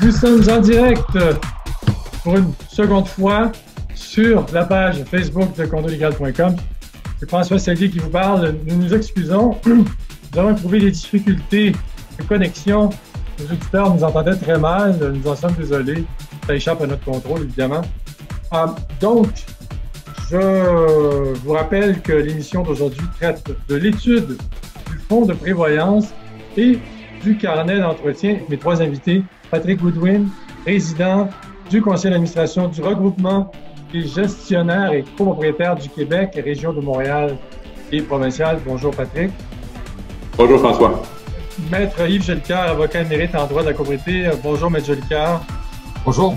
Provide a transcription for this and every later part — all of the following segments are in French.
Nous sommes en direct pour une seconde fois sur la page Facebook de condolégal.com. C'est François Sellier qui vous parle. Nous nous excusons. Nous avons éprouvé des difficultés de connexion. Les auditeurs nous entendaient très mal. Nous en sommes désolés. Ça échappe à notre contrôle, évidemment. Donc, je vous rappelle que l'émission d'aujourd'hui traite de l'étude du fonds de prévoyance et du carnet d'entretien. Mes trois invités, Patrick Goodwin, président du conseil d'administration du regroupement des gestionnaires et copropriétaires du Québec, région de Montréal et provinciale. Bonjour Patrick. Bonjour François. Maître Yves Jolicoeur, avocat émérite en droit de la propriété. Bonjour Maître Jolicoeur. Bonjour.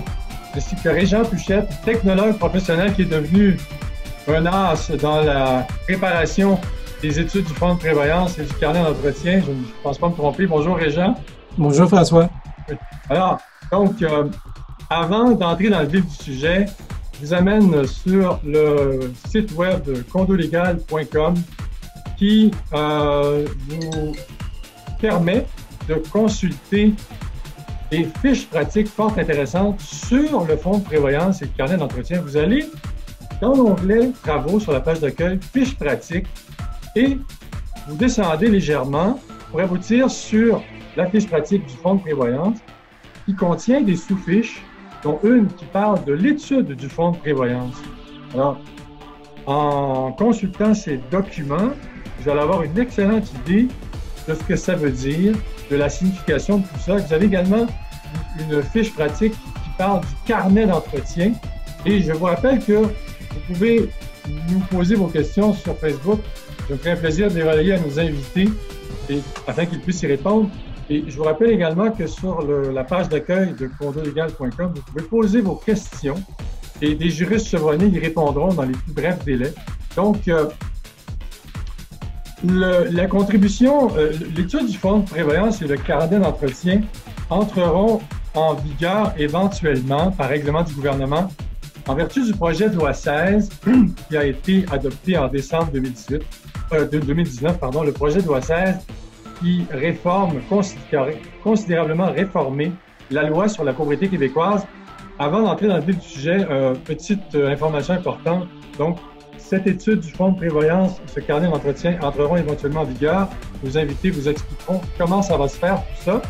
Ainsi que Régent Puchette, technologue professionnel qui est devenu un as dans la préparation des études du fonds de prévoyance et du carnet d'entretien. Je ne pense pas me tromper. Bonjour Régent. Bonjour François. Alors, donc, avant d'entrer dans le vif du sujet, je vous amène sur le site web de condolégal.com qui vous permet de consulter des fiches pratiques fort intéressantes sur le fonds de prévoyance et le carnet d'entretien. Vous allez dans l'onglet « Travaux » sur la page d'accueil « Fiches pratiques » et vous descendez légèrement pour aboutir sur la fiche pratique du fonds de prévoyance qui contient des sous-fiches, dont une qui parle de l'étude du fonds de prévoyance. Alors, en consultant ces documents, vous allez avoir une excellente idée de ce que ça veut dire, de la signification de tout ça. Vous avez également une fiche pratique qui parle du carnet d'entretien. Et je vous rappelle que vous pouvez nous poser vos questions sur Facebook. Je me ferai un plaisir de les relayer à nos invités afin qu'ils puissent y répondre. Et je vous rappelle également que sur la page d'accueil de condolégal.com, vous pouvez poser vos questions et des juristes chevronnés y répondront dans les plus brefs délais. Donc, la contribution, l'étude du fonds de prévoyance et le carnet d'entretien entreront en vigueur éventuellement par règlement du gouvernement en vertu du projet de loi 16 qui a été adopté en décembre 2019, le projet de loi 16 qui considérablement réformé la loi sur la propriété québécoise. Avant d'entrer dans le vif du sujet, petite information importante. Donc, cette étude du fonds de prévoyance, ce carnet d'entretien entreront éventuellement en vigueur. Nos invités vous expliqueront comment ça va se faire, tout ça.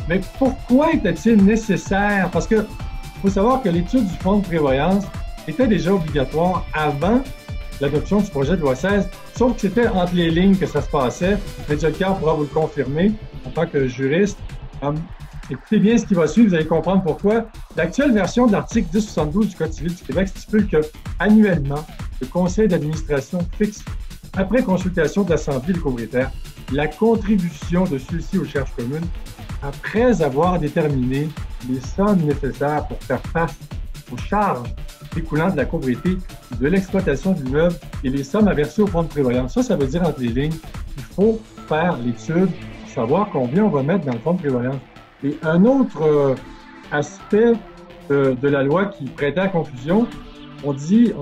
Mais pourquoi était-il nécessaire? Parce que faut savoir que l'étude du fonds de prévoyance était déjà obligatoire avant l'adoption du projet de loi 16, sauf que c'était entre les lignes que ça se passait. M. Jolicoeur pourra vous le confirmer en tant que juriste. Écoutez bien ce qui va suivre, vous allez comprendre pourquoi. L'actuelle version de l'article 1072 du Code civil du Québec stipule que, annuellement, le conseil d'administration fixe, après consultation de l'Assemblée des copropriétaires, la contribution de ceux-ci aux charges communes, après avoir déterminé les sommes nécessaires pour faire face aux charges découlant de la copropriété, de l'exploitation de l'immeuble et les sommes à verser au fonds de prévoyance. Ça veut dire entre les lignes, il faut faire l'étude pour savoir combien on va mettre dans le fonds de prévoyance. Et un autre aspect de la loi qui prêtait à confusion, on dit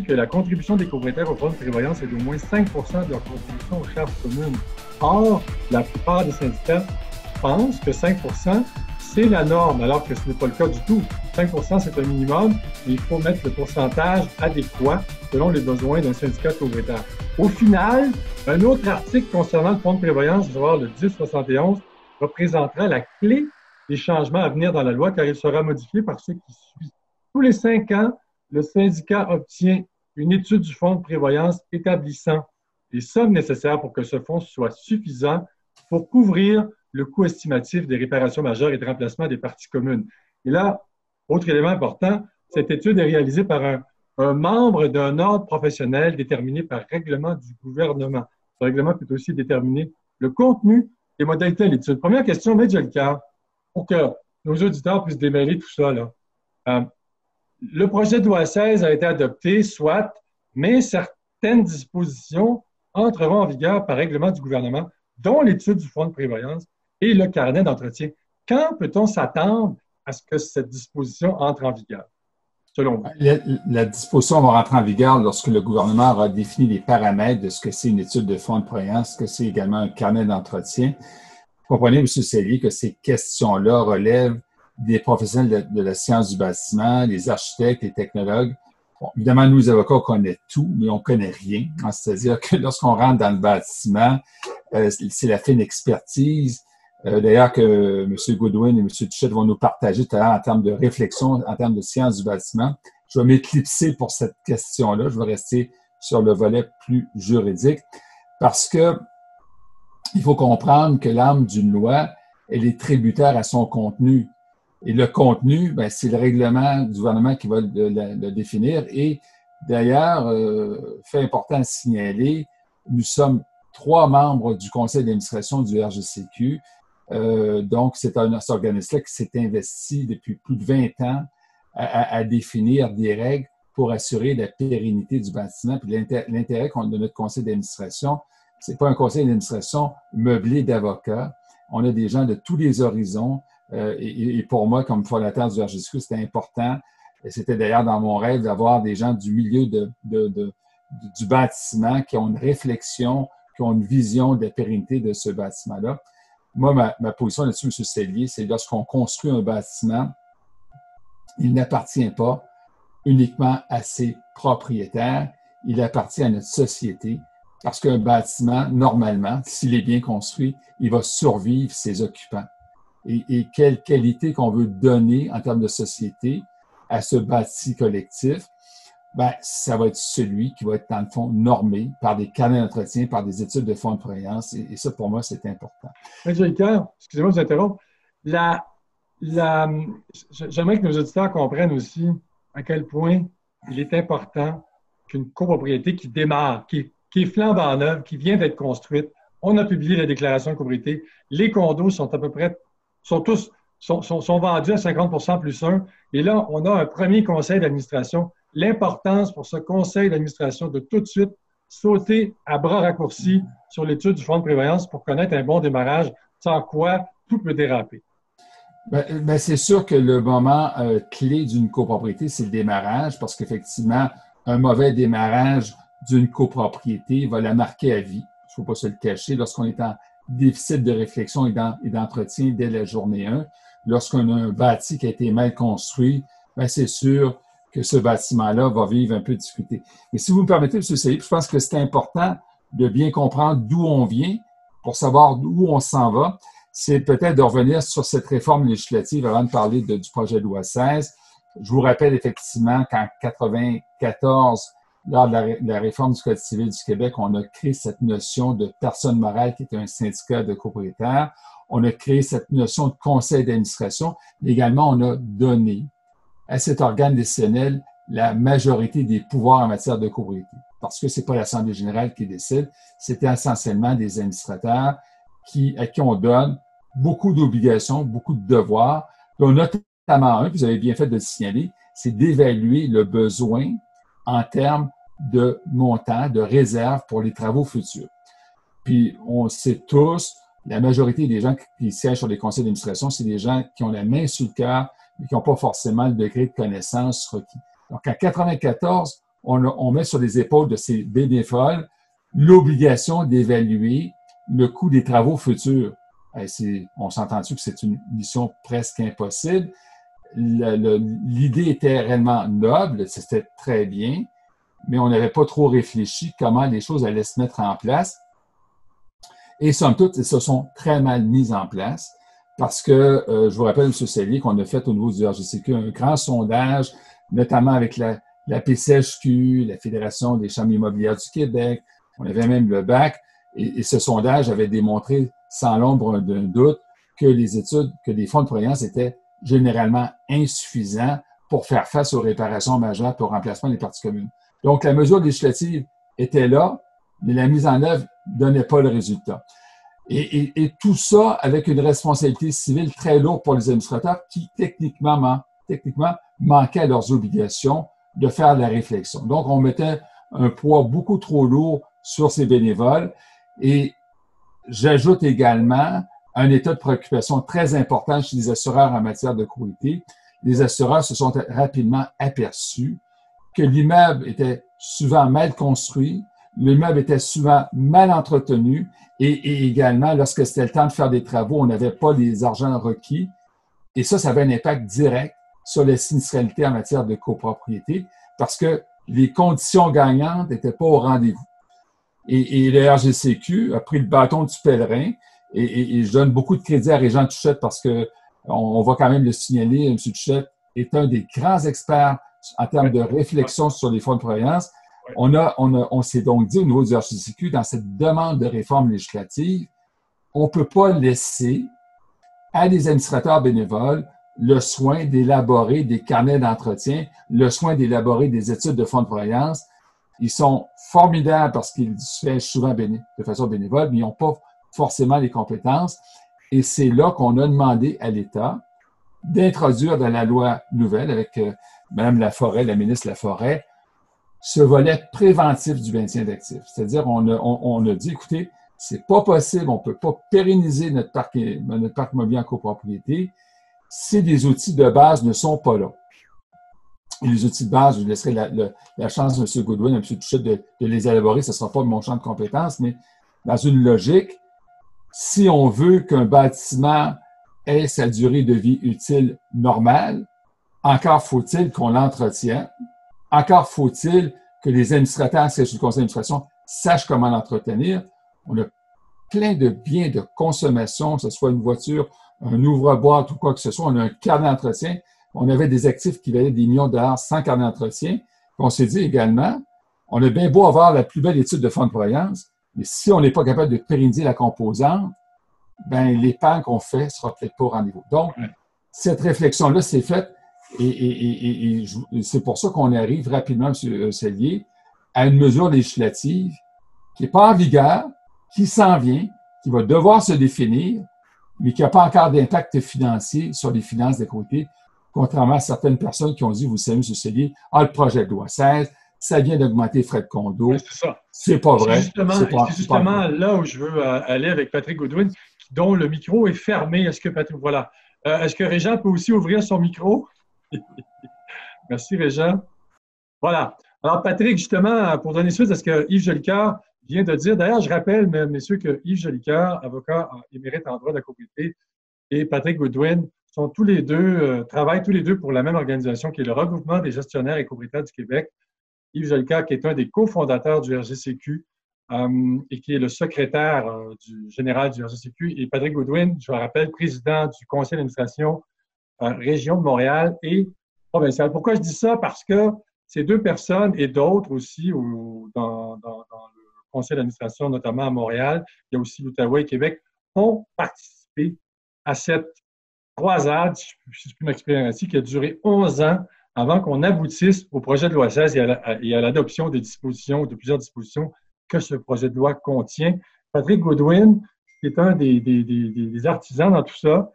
que la contribution des copropriétaires au fonds de prévoyance est d'au moins 5 de leur contribution aux charges communes. Or, la plupart des syndicats pensent que 5 c'est la norme, alors que ce n'est pas le cas du tout. 5 c'est un minimum, mais il faut mettre le pourcentage adéquat selon les besoins d'un syndicat copropriétaire. Au final, un autre article concernant le fonds de prévoyance, le 1071, représentera la clé des changements à venir dans la loi, car il sera modifié par ceux qui suivent. Tous les 5 ans, le syndicat obtient une étude du fonds de prévoyance établissant les sommes nécessaires pour que ce fonds soit suffisant pour couvrir le coût estimatif des réparations majeures et de remplacement des parties communes. Et là, autre élément important, cette étude est réalisée par un membre d'un ordre professionnel déterminé par règlement du gouvernement. Ce règlement peut aussi déterminer le contenu et modalités de l'étude. Première question, M. Jolicoeur, pour que nos auditeurs puissent démêler tout ça, là. Le projet de loi 16 a été adopté, soit, mais certaines dispositions entreront en vigueur par règlement du gouvernement, dont l'étude du fonds de prévoyance et le carnet d'entretien. Quand peut-on s'attendre à ce que cette disposition entre en vigueur, selon vous? La disposition va rentrer en vigueur lorsque le gouvernement aura défini les paramètres de ce que c'est une étude de fonds de prévoyance, ce que c'est également un carnet d'entretien. Vous comprenez, M. Sellier, que ces questions-là relèvent des professionnels de la science du bâtiment, les architectes, les technologues. Bon, évidemment, nous, les avocats, on connaît tout, mais on connaît rien. C'est-à-dire que lorsqu'on rentre dans le bâtiment, c'est la fine expertise. D'ailleurs, que M. Goodwin et M. Tuchette vont nous partager tout à l'heure en termes de réflexion, en termes de science du bâtiment. Je vais m'éclipser pour cette question-là. Je vais rester sur le volet plus juridique parce que il faut comprendre que l'âme d'une loi, elle est tributaire à son contenu. Et le contenu, ben, c'est le règlement du gouvernement qui va le définir. Et d'ailleurs, fait important à signaler, nous sommes 3 membres du conseil d'administration du RGCQ. Donc, c'est un organisme-là qui s'est investi depuis plus de 20 ans à définir des règles pour assurer la pérennité du bâtiment. Puis l'intérêt de notre conseil d'administration, c'est pas un conseil d'administration meublé d'avocats. On a des gens de tous les horizons. Et pour moi, comme fondateur du RGCQ, c'était important. Et c'était d'ailleurs dans mon rêve d'avoir des gens du milieu du bâtiment qui ont une réflexion, qui ont une vision de la pérennité de ce bâtiment-là. Moi, ma position là-dessus, M. Sellier, c'est lorsqu'on construit un bâtiment, il n'appartient pas uniquement à ses propriétaires, il appartient à notre société parce qu'un bâtiment, normalement, s'il est bien construit, il va survivre ses occupants. Et quelle qualité qu'on veut donner en termes de société à ce bâti collectif, ben, ça va être celui qui va être, dans le fond, normé par des carnets d'entretien, par des études de fonds de prévoyance. Et ça, pour moi, c'est important. M. Icard, excusez-moi de vous interrompre. J'aimerais que nos auditeurs comprennent aussi à quel point il est important qu'une copropriété qui démarre, qui est flambant neuve, qui vient d'être construite, on a publié la déclaration de copropriété, les condos sont à peu près, sont vendus à 50% plus 1. Et là, on a un premier conseil d'administration. L'importance pour ce conseil d'administration de tout de suite sauter à bras raccourcis sur l'étude du fonds de prévoyance pour connaître un bon démarrage, sans quoi tout peut déraper. Ben, c'est sûr que le moment clé d'une copropriété, c'est le démarrage, parce qu'effectivement, un mauvais démarrage d'une copropriété va la marquer à vie. Il ne faut pas se le cacher. Lorsqu'on est en déficit de réflexion et d'entretien dès la journée 1, lorsqu'on a un bâti qui a été mal construit, ben, c'est sûr que ce bâtiment-là va vivre un peu de difficulté. Mais si vous me permettez, M. Sellier, je pense que c'est important de bien comprendre d'où on vient pour savoir d'où on s'en va. C'est peut-être de revenir sur cette réforme législative avant de parler du projet de loi 16. Je vous rappelle effectivement qu'en 1994, lors de la réforme du Code civil du Québec, on a créé cette notion de personne morale qui est un syndicat de copropriétaires. On a créé cette notion de conseil d'administration. Également, on a donné à cet organe décisionnel la majorité des pouvoirs en matière de copropriété. Parce que c'est pas l'Assemblée générale qui décide, c'était essentiellement des administrateurs à qui on donne beaucoup d'obligations, beaucoup de devoirs. Puis on a notamment un, vous avez bien fait de le signaler, c'est d'évaluer le besoin en termes de montant, de réserve pour les travaux futurs. Puis on sait tous, la majorité des gens qui siègent sur les conseils d'administration, c'est des gens qui ont la main sur le cœur, mais qui n'ont pas forcément le degré de connaissance requis. Donc, en 1994, on met sur les épaules de ces bénévoles l'obligation d'évaluer le coût des travaux futurs. On s'entend-tu que c'est une mission presque impossible? L'idée était réellement noble, c'était très bien, mais on n'avait pas trop réfléchi comment les choses allaient se mettre en place. Et somme toute, elles se sont très mal mises en place. Parce que, je vous rappelle, M. Sellier, qu'on a fait au niveau du RGCQ un grand sondage, notamment avec la PCHQ, la Fédération des chambres immobilières du Québec, on avait même le BAC, et ce sondage avait démontré, sans l'ombre d'un doute, que les fonds de prévoyance étaient généralement insuffisants pour faire face aux réparations majeures pour remplacement des parties communes. Donc, la mesure législative était là, mais la mise en œuvre ne donnait pas le résultat. Et tout ça avec une responsabilité civile très lourde pour les administrateurs qui, techniquement manquaient à leurs obligations de faire de la réflexion. Donc, on mettait un poids beaucoup trop lourd sur ces bénévoles. Et j'ajoute également un état de préoccupation très important chez les assureurs en matière de copropriété. Les assureurs se sont rapidement aperçus que l'immeuble était souvent mal construit, l'immeuble était souvent mal entretenu et également, lorsque c'était le temps de faire des travaux, on n'avait pas les argents requis Et ça avait un impact direct sur la sinistralité en matière de copropriété parce que les conditions gagnantes n'étaient pas au rendez-vous. Et le RGCQ a pris le bâton du pèlerin et je donne beaucoup de crédit à Régent Touchette parce que on va quand même le signaler, M. Touchette est un des grands experts en termes de réflexion sur les fonds de prévoyance. On s'est donc dit au niveau du RGCQ, dans cette demande de réforme législative, on ne peut pas laisser à des administrateurs bénévoles le soin d'élaborer des carnets d'entretien, le soin d'élaborer des études de fonds de prévoyance. Ils sont formidables parce qu'ils se font souvent de façon bénévole, mais ils n'ont pas forcément les compétences. Et c'est là qu'on a demandé à l'État d'introduire dans la loi nouvelle, avec Mme Laforêt, la ministre Laforêt, ce volet préventif du maintien d'actifs. C'est-à-dire, on a dit, écoutez, c'est pas possible, on peut pas pérenniser notre parc immobilier en copropriété si les outils de base ne sont pas là. Et les outils de base, je laisserai la chance de M. Goodwin, à M. Touchette de les élaborer, ce ne sera pas de mon champ de compétences, mais dans une logique, si on veut qu'un bâtiment ait sa durée de vie utile normale, encore faut-il qu'on l'entretienne, encore faut-il que les administrateurs siègent sur le conseil d'administration sachent comment l'entretenir. On a plein de biens de consommation, que ce soit une voiture, un ouvre-boîte ou quoi que ce soit. On a un carnet d'entretien. On avait des actifs qui valaient des millions de dollars sans carnet d'entretien. On s'est dit également, on a bien beau avoir la plus belle étude de fonds de prévoyance, mais si on n'est pas capable de pérenniser la composante, ben l'épargne qu'on fait sera peut-être pas au rendez-vous. Donc, cette réflexion-là s'est faite et c'est pour ça qu'on arrive rapidement, M. Sellier, à une mesure législative qui n'est pas en vigueur, qui s'en vient, qui va devoir se définir, mais qui n'a pas encore d'impact financier sur les finances des côtés, contrairement à certaines personnes qui ont dit, vous savez, M. Sellier, le projet de loi 16, ça vient d'augmenter les frais de condo. Oui, c'est ça. C'est pas vrai. C'est justement là où je veux aller avec Patrick Goodwin, dont le micro est fermé. Est-ce que Régent peut aussi ouvrir son micro? Merci, Régent. Voilà. Alors, Patrick, justement, pour donner suite à ce que Yves Jolicoeur vient de dire, d'ailleurs, je rappelle, mesdames, messieurs, que Yves Jolicoeur, avocat émérite en droit de la propriété, et Patrick Goodwin sont tous les deux, travaillent tous les deux pour la même organisation qui est le Regroupement des gestionnaires et copropriétaires du Québec. Yves Jolicoeur, qui est un des cofondateurs du RGCQ et qui est le secrétaire général du RGCQ, et Patrick Goodwin, je le rappelle, président du conseil d'administration région de Montréal et provincial. Pourquoi je dis ça? Parce que ces deux personnes et d'autres aussi dans le conseil d'administration, notamment à Montréal, il y a aussi l'Outaouais et Québec, ont participé à cette croisade, si je puis m'exprimer ainsi, qui a duré 11 ans avant qu'on aboutisse au projet de loi 16 et à l'adoption des dispositions, de plusieurs dispositions que ce projet de loi contient. Patrick Goodwin, qui est un des artisans dans tout ça.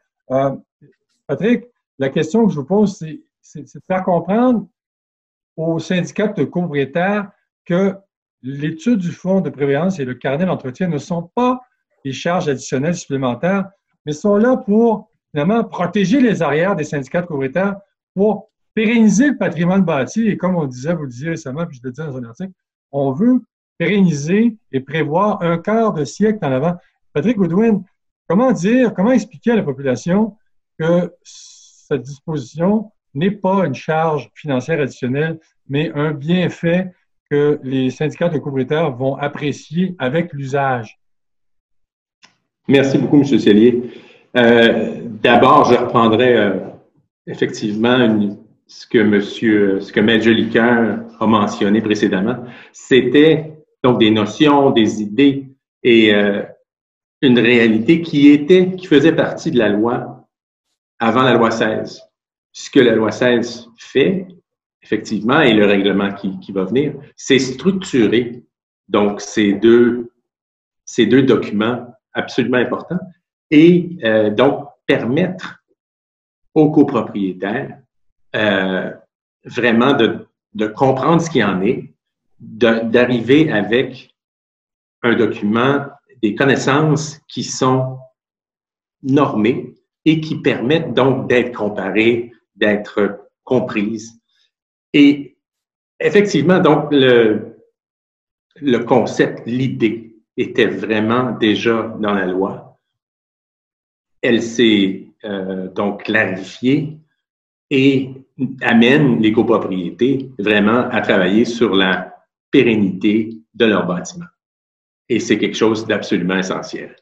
Patrick, la question que je vous pose, c'est de faire comprendre aux syndicats de copropriétaires que l'étude du fonds de prévoyance et le carnet d'entretien ne sont pas des charges additionnelles supplémentaires, mais sont là pour finalement protéger les arrières des syndicats de copropriétaires pour pérenniser le patrimoine bâti. Et comme on disait, vous le disiez récemment, puis je le disais dans un article, on veut pérenniser et prévoir un quart de siècle en avant. Patrick Goodwin, comment expliquer à la population que cette disposition n'est pas une charge financière additionnelle, mais un bienfait que les syndicats de copropriétaires vont apprécier avec l'usage? Merci beaucoup, M. Sellier. D'abord, je reprendrai effectivement ce que M. Jolicoeur a mentionné précédemment. C'était donc des notions, des idées et une réalité qui faisait partie de la loi avant la loi 16. Ce que la loi 16 fait, effectivement, et le règlement qui va venir, c'est structurer donc ces deux documents absolument importants et donc permettre aux copropriétaires vraiment de comprendre ce qu'il en est, d'arriver avec un document, des connaissances qui sont normées et qui permettent donc d'être comparées, d'être comprises. Et effectivement, donc, le concept, l'idée était vraiment déjà dans la loi. Elle s'est donc clarifiée et amène les copropriétés vraiment à travailler sur la pérennité de leur bâtiment. Et c'est quelque chose d'absolument essentiel.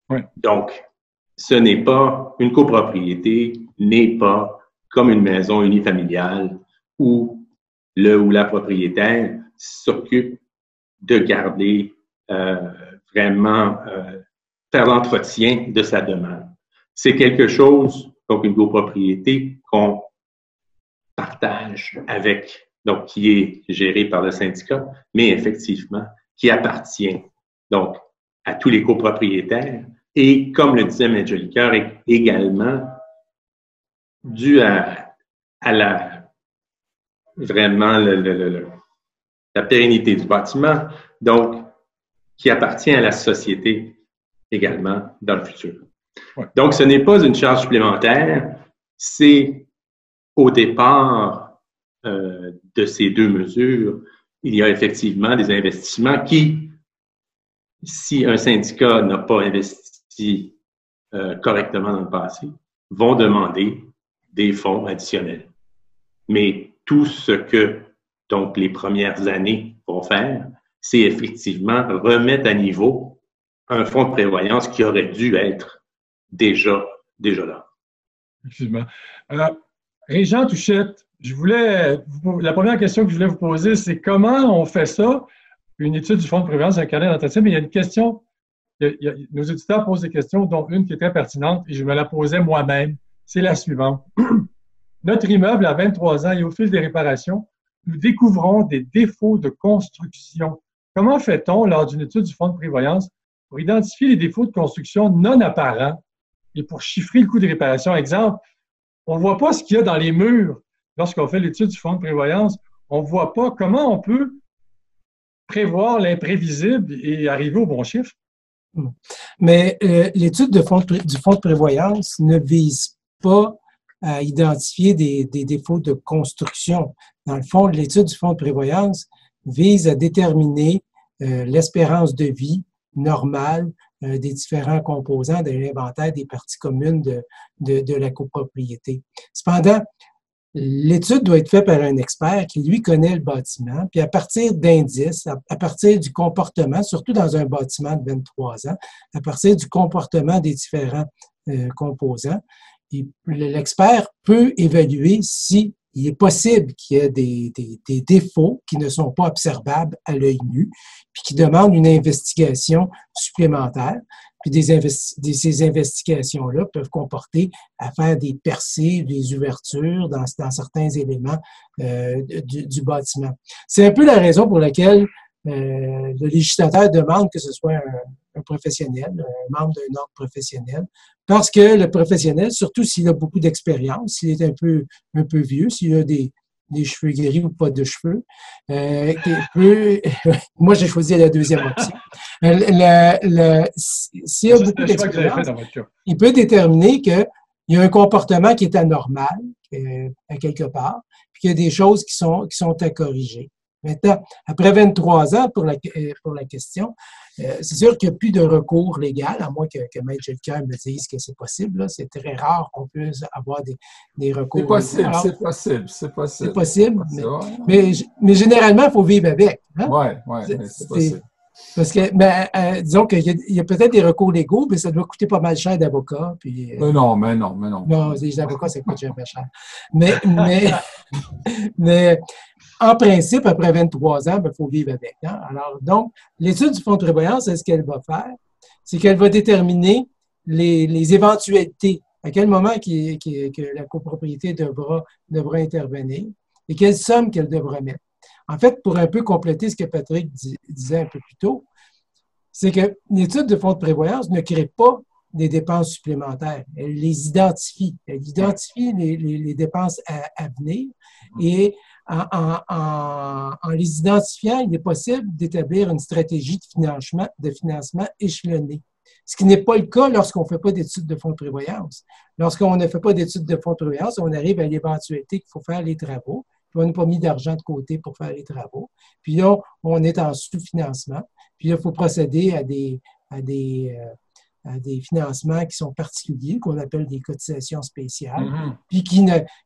Oui. Donc, ce n'est pas, une copropriété n'est pas comme une maison unifamiliale où le ou la propriétaire s'occupe de garder vraiment faire l'entretien de sa demande. C'est quelque chose, donc une copropriété qu'on partage avec, donc qui est géré par le syndicat, mais effectivement qui appartient donc à tous les copropriétaires et, comme le disait M. Jolicoeur, également dû à la vraiment la pérennité du bâtiment, donc qui appartient à la société également dans le futur. Ouais. Donc, ce n'est pas une charge supplémentaire, c'est au départ de ces deux mesures, il y a effectivement des investissements qui, si un syndicat n'a pas investi correctement dans le passé, vont demander des fonds additionnels. Mais tout ce que donc les premières années vont faire, c'est effectivement remettre à niveau un fonds de prévoyance qui aurait dû être déjà là. Effectivement. Régent Touchette, la première question que je voulais vous poser, c'est comment on fait ça? Une étude du fonds de prévoyance, un carnet d'entretien, mais il y a une question, nos auditeurs posent des questions, dont une qui est très pertinente, et je me la posais moi-même. C'est la suivante. Notre immeuble a 23 ans et au fil des réparations, nous découvrons des défauts de construction. Comment fait-on, lors d'une étude du fonds de prévoyance, pour identifier les défauts de construction non apparents et pour chiffrer le coût de réparation? Exemple, on ne voit pas ce qu'il y a dans les murs lorsqu'on fait l'étude du fonds de prévoyance. On ne voit pas comment on peut prévoir l'imprévisible et arriver au bon chiffre. Mais l'étude du fonds de prévoyance ne vise pas à identifier des défauts de construction. Dans le fond, l'étude du fonds de prévoyance vise à déterminer l'espérance de vie normale des différents composants de l'inventaire des parties communes de la copropriété. Cependant, l'étude doit être faite par un expert qui, lui, connaît le bâtiment, puis à partir d'indices, à partir du comportement, surtout dans un bâtiment de 23 ans, à partir du comportement des différents composants, l'expert peut évaluer si il est possible qu'il y ait des défauts qui ne sont pas observables à l'œil nu, puis qui demandent une investigation supplémentaire. Puis ces investigations-là peuvent comporter à faire des percées, des ouvertures dans certains éléments du bâtiment. C'est un peu la raison pour laquelle le législateur demande que ce soit un professionnel, un membre d'un ordre professionnel, parce que le professionnel, surtout s'il a beaucoup d'expérience, s'il est un peu vieux, s'il a des cheveux gris ou pas de cheveux, moi j'ai choisi la deuxième option. S'il a beaucoup d'expérience, il peut déterminer qu'il y a un comportement qui est anormal à quelque part, puis qu'il y a des choses qui sont à corriger. Maintenant, après 23 ans pour la question, c'est sûr qu'il n'y a plus de recours légal, à moins que M. Jolicoeur me dise que c'est possible. Là. C'est très rare qu'on puisse avoir des recours. C'est possible. C'est possible, mais généralement, il faut vivre avec. Hein? Oui, c'est possible. Parce que, disons qu'il y a peut-être des recours légaux, mais ça doit coûter pas mal cher d'avocats. Mais non. Non, les avocats, ça coûte jamais cher. Mais en principe, après 23 ans, il faut vivre avec. Hein? Alors, donc, l'étude du fonds de prévoyance, ce qu'elle va faire, c'est qu'elle va déterminer les éventualités, à quel moment que la copropriété devra intervenir et quelle somme qu'elle devra mettre. En fait, pour un peu compléter ce que Patrick disait un peu plus tôt, c'est que l'étude de fonds de prévoyance ne crée pas des dépenses supplémentaires. Elle les identifie. Elle identifie les dépenses à venir et en les identifiant, il est possible d'établir une stratégie de financement échelonnée. Ce qui n'est pas le cas lorsqu'on ne fait pas d'études de fonds de prévoyance. Lorsqu'on ne fait pas d'études de fonds de prévoyance, on arrive à l'éventualité qu'il faut faire les travaux. Puis on n'a pas mis d'argent de côté pour faire les travaux. Puis là, on est en sous-financement. Puis là, il faut procéder à des financements qui sont particuliers, qu'on appelle des cotisations spéciales, Mhm. puis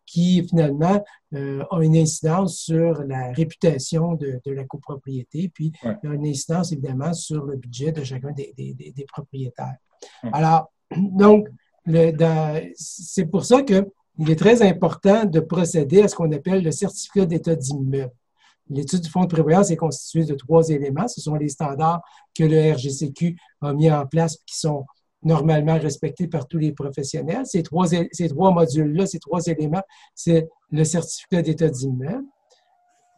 qui finalement ont une incidence sur la réputation de la copropriété, puis Ouais. une incidence évidemment sur le budget de chacun des propriétaires. Ouais. Alors, donc, c'est pour ça qu'il est très important de procéder à ce qu'on appelle le certificat d'état d'immeuble. L'étude du fonds de prévoyance est constituée de 3 éléments. Ce sont les standards que le RGCQ a mis en place qui sont normalement respectés par tous les professionnels. Ces trois modules-là, ces 3 éléments, c'est le certificat d'état d'immeuble,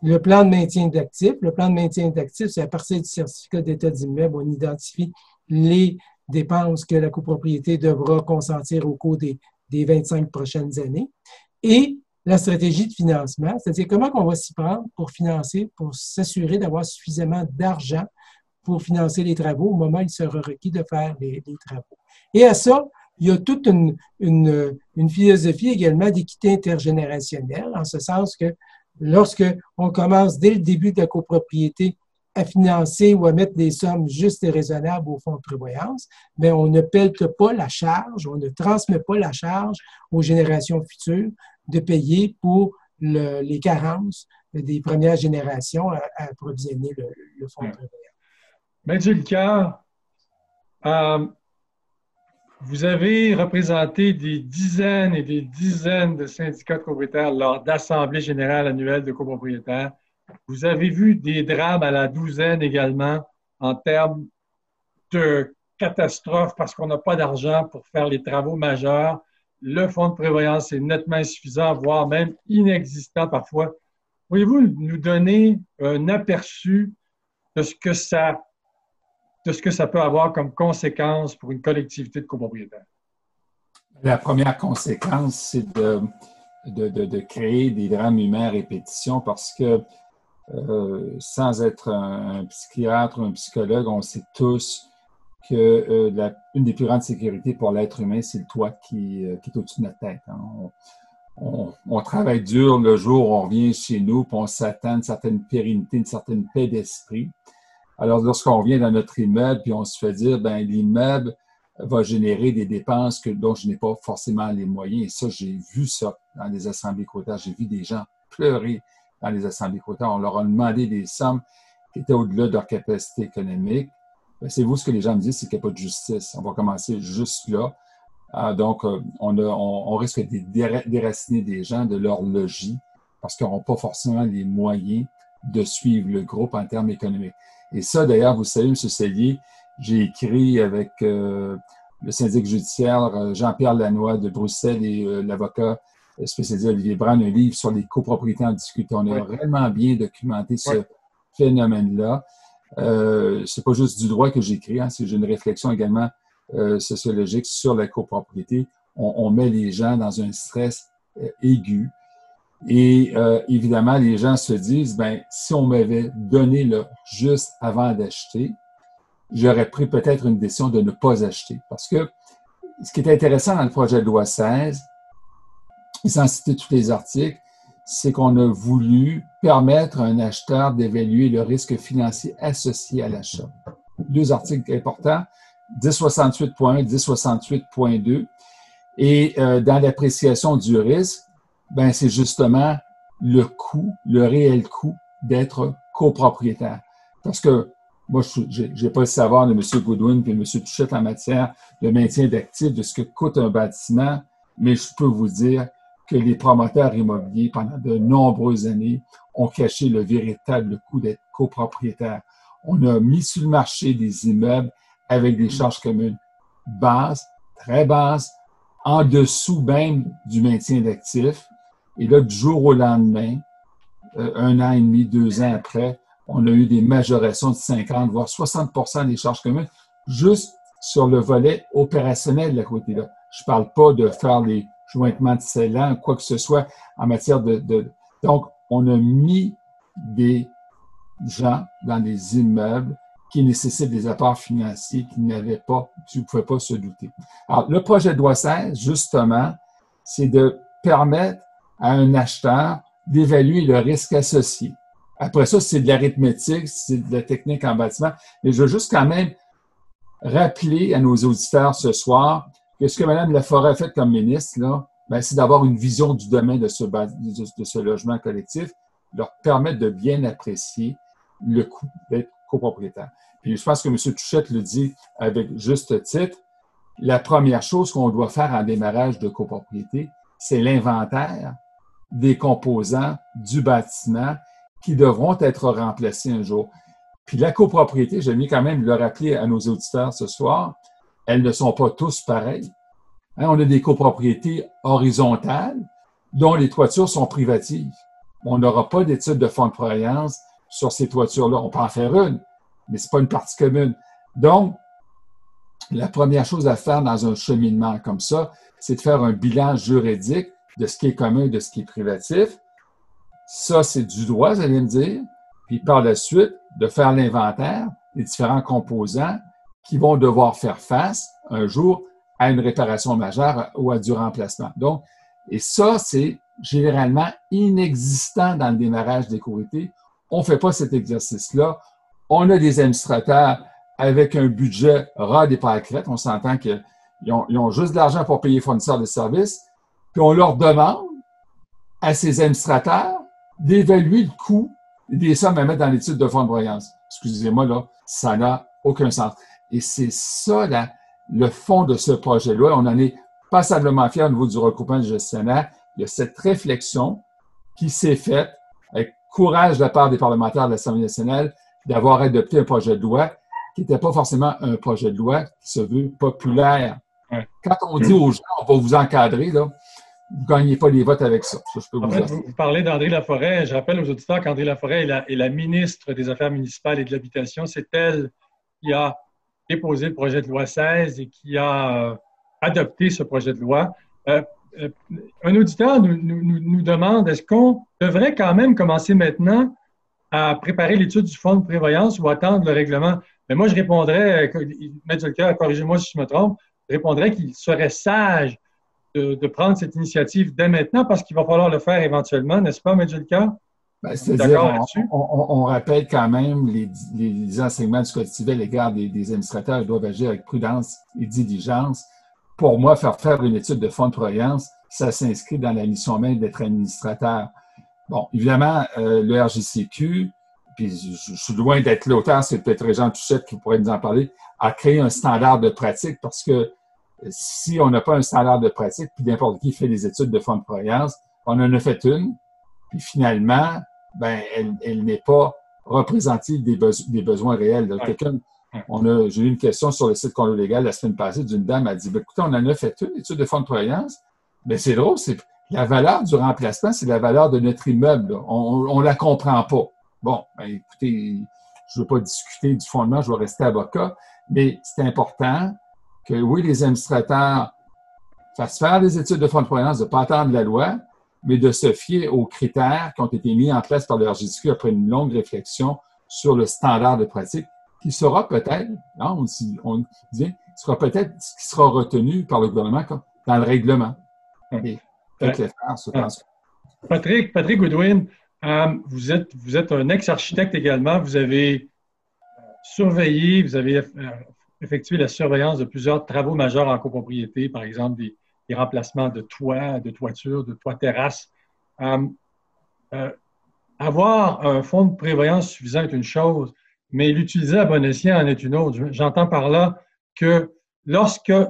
le plan de maintien d'actifs. Le plan de maintien d'actifs, c'est à partir du certificat d'état d'immeuble, on identifie les dépenses que la copropriété devra consentir au cours des 25 prochaines années. Et la stratégie de financement, c'est-à-dire comment on va s'y prendre pour financer, pour s'assurer d'avoir suffisamment d'argent pour financer les travaux au moment où il sera requis de faire les travaux. Et à ça, il y a toute une philosophie également d'équité intergénérationnelle, en ce sens que lorsque on commence dès le début de la copropriété à financer ou à mettre des sommes justes et raisonnables au fonds de prévoyance, bien, on ne pelte pas la charge, on ne transmet pas la charge aux générations futures de payer pour les carences des premières générations à approvisionner le fonds de prévoyance. Maître Licard, vous avez représenté des dizaines et des dizaines de syndicats de copropriétaires lors d'assemblées générales annuelles de copropriétaires. Vous avez vu des drames à la douzaine également en termes de catastrophes parce qu'on n'a pas d'argent pour faire les travaux majeurs. Le fonds de prévoyance est nettement insuffisant, voire même inexistant parfois. Pourriez-vous nous donner un aperçu de ce que ça peut avoir comme conséquence pour une collectivité de copropriétaires? La première conséquence, c'est de créer des drames humains à répétition parce que sans être un psychiatre ou un psychologue, on sait tous que une des plus grandes sécurités pour l'être humain, c'est le toit qui est au-dessus de notre tête. Hein. On travaille dur le jour, on revient chez nous, puis on s'attend à une certaine pérennité, une certaine paix d'esprit. Alors, lorsqu'on revient dans notre immeuble, puis on se fait dire, ben l'immeuble va générer des dépenses dont je n'ai pas forcément les moyens. Et ça, j'ai vu ça dans les assemblées côtières. J'ai vu des gens pleurer dans les assemblées côtières. On leur a demandé des sommes qui étaient au-delà de leur capacité économique. Ben, c'est vous ce que les gens me disent, c'est qu'il n'y a pas de justice. On va commencer juste là. Donc, on risque de déraciner des gens de leur logis parce qu'ils n'auront pas forcément les moyens de suivre le groupe en termes économiques. Et ça, d'ailleurs, vous savez, M. Sellier, j'ai écrit avec le syndic judiciaire Jean-Pierre Lannoy de Bruxelles et l'avocat spécialisé Olivier Brand, un livre sur les copropriétés en discutant. On a vraiment bien documenté ce phénomène-là. C'est pas juste du droit que j'écris, hein, c'est une réflexion également sociologique sur la copropriété. On met les gens dans un stress aigu. Et évidemment, les gens se disent, ben, si on m'avait donné le juste avant d'acheter, j'aurais pris peut-être une décision de ne pas acheter. Parce que ce qui est intéressant dans le projet de loi 16, et sans citer tous les articles, c'est qu'on a voulu permettre à un acheteur d'évaluer le risque financier associé à l'achat. 2 articles importants, 1068.1, 1068.2. Et dans l'appréciation du risque, ben c'est justement le coût, le réel coût d'être copropriétaire. Parce que moi, je n'ai pas le savoir de M. Goodwin et M. Touchette en matière de maintien d'actifs, de ce que coûte un bâtiment, mais je peux vous dire que les promoteurs immobiliers, pendant de nombreuses années, ont caché le véritable coût d'être copropriétaire. On a mis sur le marché des immeubles avec des charges communes basses, très basses, en dessous même du maintien d'actifs. Et là, du jour au lendemain, 1 an et demi, 2 ans après, on a eu des majorations de 50, voire 60% des charges communes, juste sur le volet opérationnel de la côté-là. Je ne parle pas de faire les jointements de scellants, quoi que ce soit en matière Donc, on a mis des gens dans des immeubles qui nécessitent des apports financiers qui n'avaient pas, qui ne pouvaient pas se douter. Alors, le projet de loi 16, justement, c'est de permettre à un acheteur d'évaluer le risque associé. Après ça, c'est de l'arithmétique, c'est de la technique en bâtiment, mais je veux juste quand même rappeler à nos auditeurs ce soir que ce que Mme Laforêt a fait comme ministre, là, ben, c'est d'avoir une vision du domaine de ce logement collectif, leur permettre de bien apprécier le coût d'être copropriétaire. Puis je pense que M. Touchette le dit avec juste titre. La première chose qu'on doit faire en démarrage de copropriété, c'est l'inventaire des composants du bâtiment qui devront être remplacés un jour. Puis la copropriété, j'aime quand même le rappeler à nos auditeurs ce soir, elles ne sont pas tous pareilles. Hein, on a des copropriétés horizontales dont les toitures sont privatives. On n'aura pas d'études de fonds de prévoyance sur ces toitures-là. On peut en faire une, mais ce n'est pas une partie commune. Donc, la première chose à faire dans un cheminement comme ça, c'est de faire un bilan juridique de ce qui est commun et de ce qui est privatif. Ça, c'est du droit, vous allez me dire. Puis par la suite, de faire l'inventaire des différents composants qui vont devoir faire face un jour à une réparation majeure ou à du remplacement. Donc, et ça, c'est généralement inexistant dans le démarrage des copropriétés. On ne fait pas cet exercice-là. On a des administrateurs avec un budget ras des pâquerettes. On s'entend qu'ils ont juste de l'argent pour payer les fournisseurs de services. Puis on leur demande à ces administrateurs d'évaluer le coût des sommes à mettre dans l'étude de fonds de prévoyance. Excusez-moi, là, ça n'a aucun sens. Et c'est ça, là, le fond de ce projet-là. On en est passablement fiers au niveau du regroupement du gestionnaire. Il y a cette réflexion qui s'est faite avec courage de la part des parlementaires de l'Assemblée nationale d'avoir adopté un projet de loi qui n'était pas forcément un projet de loi qui se veut populaire. Ouais. Quand on dit aux gens, on va vous encadrer, là, vous ne gagnez pas les votes avec ça. Ça je peux vous dire. Vous parlez d'André Laforêt. Je rappelle aux auditeurs qu'André Laforêt est la ministre des Affaires municipales et de l'Habitation. C'est elle qui a déposé le projet de loi 16 et qui a adopté ce projet de loi. Un auditeur nous demande, est-ce qu'on devrait quand même commencer maintenant à préparer l'étude du fonds de prévoyance ou attendre le règlement? Mais moi, je répondrais, M. Julien, corrigez-moi si je me trompe, je répondrais qu'il serait sage de prendre cette initiative dès maintenant parce qu'il va falloir le faire éventuellement, n'est-ce pas, M. Julien? Ben, c'est-à-dire, on rappelle quand même les enseignements du Code civil à l'égard des administrateurs. Ils doivent agir avec prudence et diligence. Pour moi, faire une étude de fonds de prévoyance, ça s'inscrit dans la mission même d'être administrateur. Bon, évidemment, le RGCQ, puis je suis loin d'être l'auteur, c'est peut-être Régent Touchette qui pourrait nous en parler, a créé un standard de pratique parce que si on n'a pas un standard de pratique, puis n'importe qui fait des études de fonds de prévoyance, on en a fait une, puis finalement, ben, elle n'est pas représentative des besoins réels. J'ai eu une question sur le site Condo Légal la semaine passée d'une dame, elle a dit, ben, écoutez, on en a fait une étude de fonds de prévoyance, mais c'est drôle, c'est la valeur du remplacement, c'est la valeur de notre immeuble. Là. On la comprend pas. Bon, ben, écoutez, je ne veux pas discuter du fondement, je vais rester avocat, mais c'est important que, oui, les administrateurs fassent faire des études de fonds de prévoyance, de ne pas attendre la loi, mais de se fier aux critères qui ont été mis en place par le RGCQ après une longue réflexion sur le standard de pratique, qui sera peut-être, sera peut-être ce qui sera retenu par le gouvernement dans le règlement. Et peut-être le faire, je pense. Patrick Goodwin, vous êtes un ex-architecte également. Vous avez surveillé, vous avez effectué la surveillance de plusieurs travaux majeurs en copropriété, par exemple des remplacements de toits, de toitures, de toits terrasses. Avoir un fonds de prévoyance suffisant est une chose, mais l'utiliser à bon escient en est une autre. J'entends par là que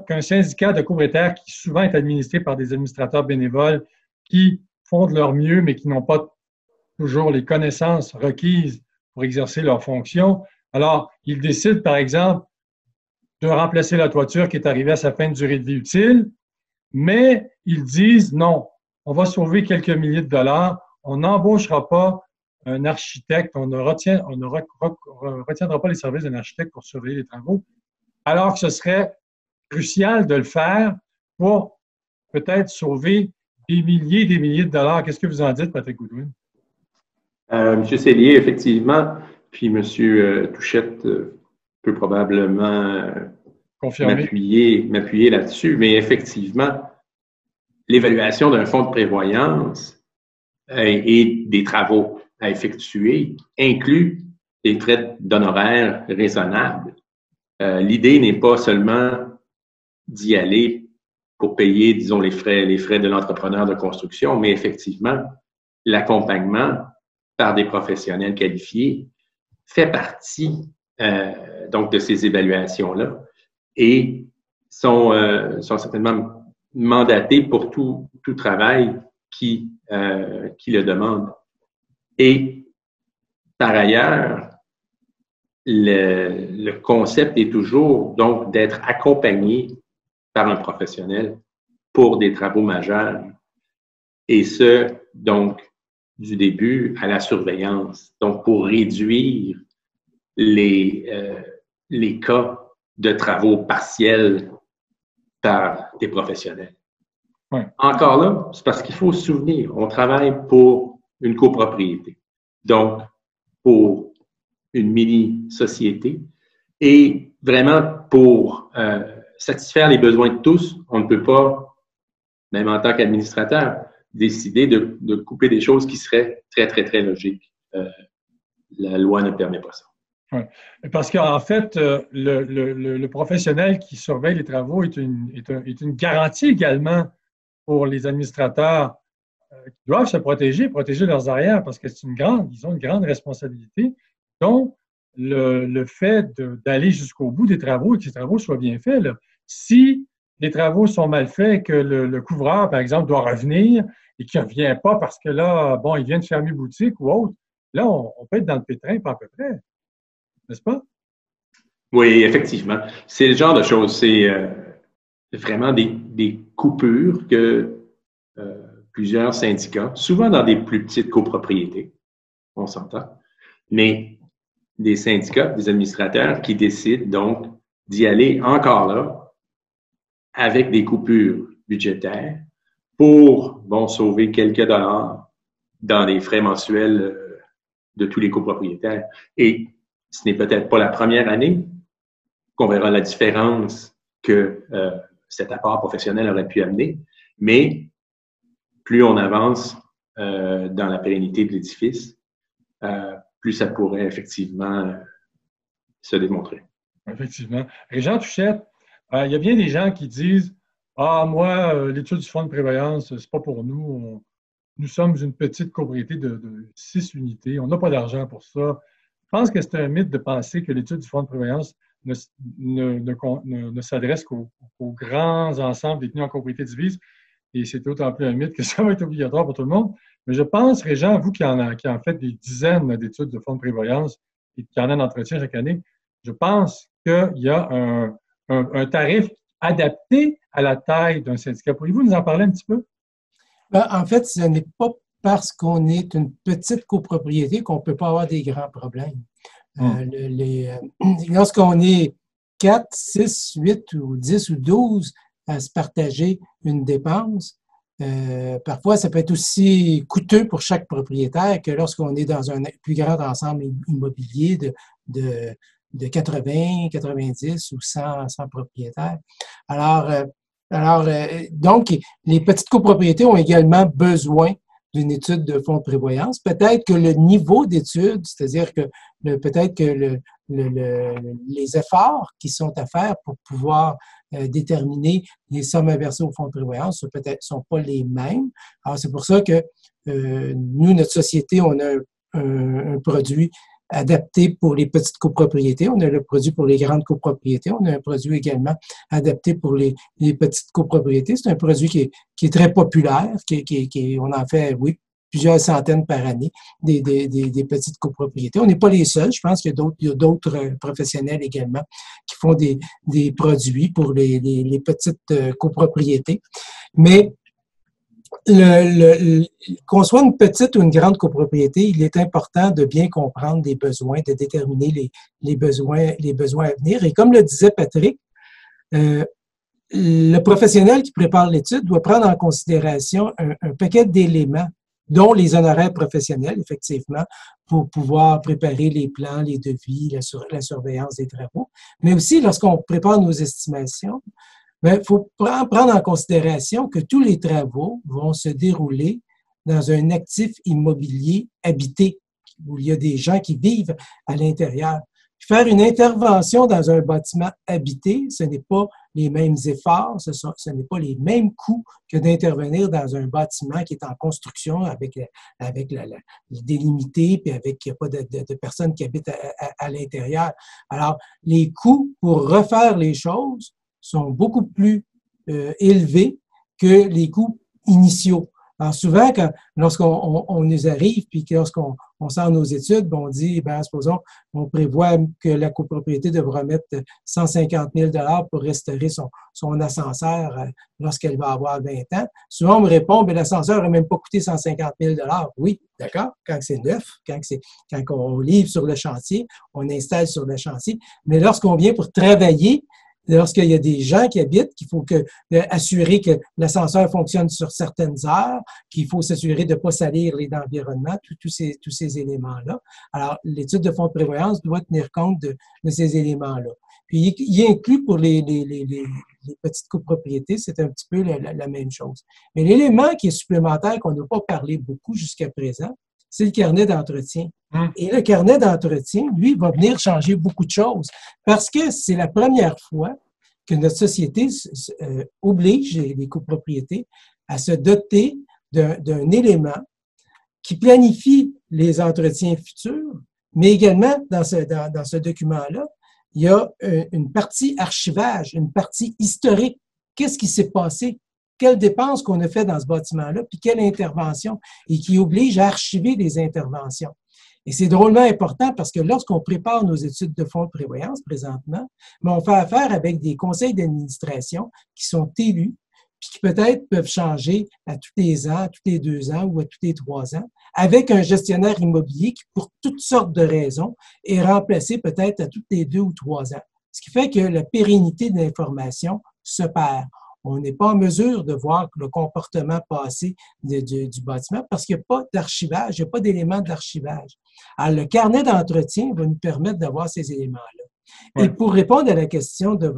qu'un syndicat de copropriétaires qui souvent est administré par des administrateurs bénévoles qui font de leur mieux, mais qui n'ont pas toujours les connaissances requises pour exercer leurs fonctions, alors ils décident, par exemple, de remplacer la toiture qui est arrivée à sa fin de durée de vie utile, mais ils disent non, on va sauver quelques milliers de dollars, on n'embauchera pas un architecte, on ne retiendra pas les services d'un architecte pour surveiller les travaux, alors que ce serait crucial de le faire pour peut-être sauver des milliers de dollars. Qu'est-ce que vous en dites, Patrick Goodwin? M. Cellier, effectivement, puis M. Touchette peut probablement m'appuyer là-dessus, mais effectivement, l'évaluation d'un fonds de prévoyance et des travaux à effectuer inclut des frais d'honoraires raisonnables. L'idée n'est pas seulement d'y aller pour payer, disons, les frais de l'entrepreneur de construction, mais effectivement, l'accompagnement par des professionnels qualifiés fait partie donc de ces évaluations-là et sont certainement mandatés pour tout travail qui le demande. Et par ailleurs, le concept est toujours donc d'être accompagné par un professionnel pour des travaux majeurs. Et ce, donc, du début à la surveillance. Donc, pour réduire les cas de travaux partiels par des professionnels. Ouais. Encore là, c'est parce qu'il faut se souvenir, on travaille pour une copropriété. Donc, pour une mini-société. Et vraiment, pour satisfaire les besoins de tous, on ne peut pas, même en tant qu'administrateur, décider de couper des choses qui seraient très, très, très logiques. La loi ne permet pas ça. Ouais. Parce qu'en fait, le professionnel qui surveille les travaux est une garantie également pour les administrateurs qui doivent se protéger leurs arrières parce que ils ont une grande responsabilité. Donc, le fait d'aller jusqu'au bout des travaux et que ces travaux soient bien faits, là, si les travaux sont mal faits et que le couvreur, par exemple, doit revenir et qu'il ne revient pas parce que là, bon, il vient de fermer boutique ou autre, là, on peut être dans le pétrin, pas à peu près. N'est-ce pas? Oui, effectivement. C'est le genre de choses, c'est vraiment des coupures que plusieurs syndicats, souvent dans des plus petites copropriétés, on s'entend, mais des syndicats, des administrateurs qui décident donc d'y aller encore là avec des coupures budgétaires pour, bon, sauver quelques dollars dans les frais mensuels de tous les copropriétaires. Et ce n'est peut-être pas la première année qu'on verra la différence que cet apport professionnel aurait pu amener, mais plus on avance dans la pérennité de l'édifice, plus ça pourrait effectivement se démontrer. Effectivement. Régent Touchette, il y a bien des gens qui disent « Ah, moi, l'étude du fonds de prévoyance, c'est pas pour nous. Nous sommes une petite copropriété de 6 unités. On n'a pas d'argent pour ça. » Je pense que c'est un mythe de penser que l'étude du fonds de prévoyance ne s'adresse qu'aux grands ensembles détenus en copropriété divise. Et c'est d'autant plus un mythe que ça va être obligatoire pour tout le monde. Mais je pense, Régent, vous qui en faites des dizaines d'études de fonds de prévoyance et qui en a d'entretien chaque année, je pense qu'il y a un tarif adapté à la taille d'un syndicat. Pourriez-vous nous en parler un petit peu? En fait, ce n'est pas parce qu'on est une petite copropriété qu'on ne peut pas avoir des grands problèmes. Lorsqu'on est 4, 6, 8 ou 10 ou 12 à se partager une dépense, parfois ça peut être aussi coûteux pour chaque propriétaire que lorsqu'on est dans un plus grand ensemble immobilier de 80, 90 ou 100 propriétaires. Donc, les petites copropriétés ont également besoin d'une étude de fonds de prévoyance. Peut-être que le niveau d'étude, c'est-à-dire que peut-être que les efforts qui sont à faire pour pouvoir déterminer les sommes inversées au fonds de prévoyance peut-être sont pas les mêmes. Alors, c'est pour ça que nous, notre société, on a un produit adapté pour les petites copropriétés. On a le produit pour les grandes copropriétés. On a un produit également adapté pour les petites copropriétés. C'est un produit qui est très populaire, on en fait, oui, plusieurs centaines par année, des petites copropriétés. On n'est pas les seuls. Je pense qu'il y a d'autres professionnels également qui font des produits pour les petites copropriétés. Mais qu'on soit une petite ou une grande copropriété, il est important de bien comprendre les besoins, de déterminer les besoins à venir. Et comme le disait Patrick, le professionnel qui prépare l'étude doit prendre en considération un paquet d'éléments, dont les honoraires professionnels, effectivement, pour pouvoir préparer les plans, les devis, la surveillance des travaux. Mais aussi, lorsqu'on prépare nos estimations, il faut prendre en considération que tous les travaux vont se dérouler dans un actif immobilier habité, où il y a des gens qui vivent à l'intérieur. Faire une intervention dans un bâtiment habité, ce n'est pas les mêmes efforts, ce n'est pas les mêmes coûts que d'intervenir dans un bâtiment qui est en construction avec délimité, puis avec il n'y a pas de personnes qui habitent à l'intérieur. Alors, les coûts pour refaire les choses sont beaucoup plus élevés que les coûts initiaux. Alors souvent, lorsqu'on nous arrive, puis lorsqu'on sort nos études, on dit, supposons, on prévoit que la copropriété devra mettre 150 000 $ pour restaurer son ascenseur lorsqu'elle va avoir 20 ans. Souvent, on me répond, l'ascenseur n'a même pas coûté 150 000 $. Oui, d'accord, quand c'est neuf, quand on livre sur le chantier, on installe sur le chantier. Mais lorsqu'on vient pour travailler, lorsqu'il y a des gens qui habitent, qu'il faut assurer que l'ascenseur fonctionne sur certaines heures, qu'il faut s'assurer de ne pas salir l'environnement, tous ces éléments-là. Alors, l'étude de fonds de prévoyance doit tenir compte de ces éléments-là. Puis, il inclut pour les petites copropriétés, c'est un petit peu la même chose. Mais l'élément qui est supplémentaire, qu'on n'a pas parlé beaucoup jusqu'à présent, c'est le carnet d'entretien. Et le carnet d'entretien, lui, va venir changer beaucoup de choses parce que c'est la première fois que notre société oblige les copropriétés à se doter d'un élément qui planifie les entretiens futurs, mais également dans ce document-là, il y a une partie archivage, une partie historique. Qu'est-ce qui s'est passé? Quelles dépenses qu'on a fait dans ce bâtiment-là, puis quelle intervention, et qui oblige à archiver des interventions. Et c'est drôlement important parce que lorsqu'on prépare nos études de fonds de prévoyance présentement, on fait affaire avec des conseils d'administration qui sont élus, puis qui peut-être peuvent changer à tous les ans, à tous les 2 ans ou à tous les 3 ans, avec un gestionnaire immobilier qui, pour toutes sortes de raisons, est remplacé peut-être à tous les 2 ou 3 ans. Ce qui fait que la pérennité de l'information se perd. On n'est pas en mesure de voir le comportement passé du bâtiment parce qu'il n'y a pas d'archivage, il n'y a pas d'éléments d'archivage. Alors, le carnet d'entretien va nous permettre d'avoir ces éléments-là. Oui. Et pour répondre à la question de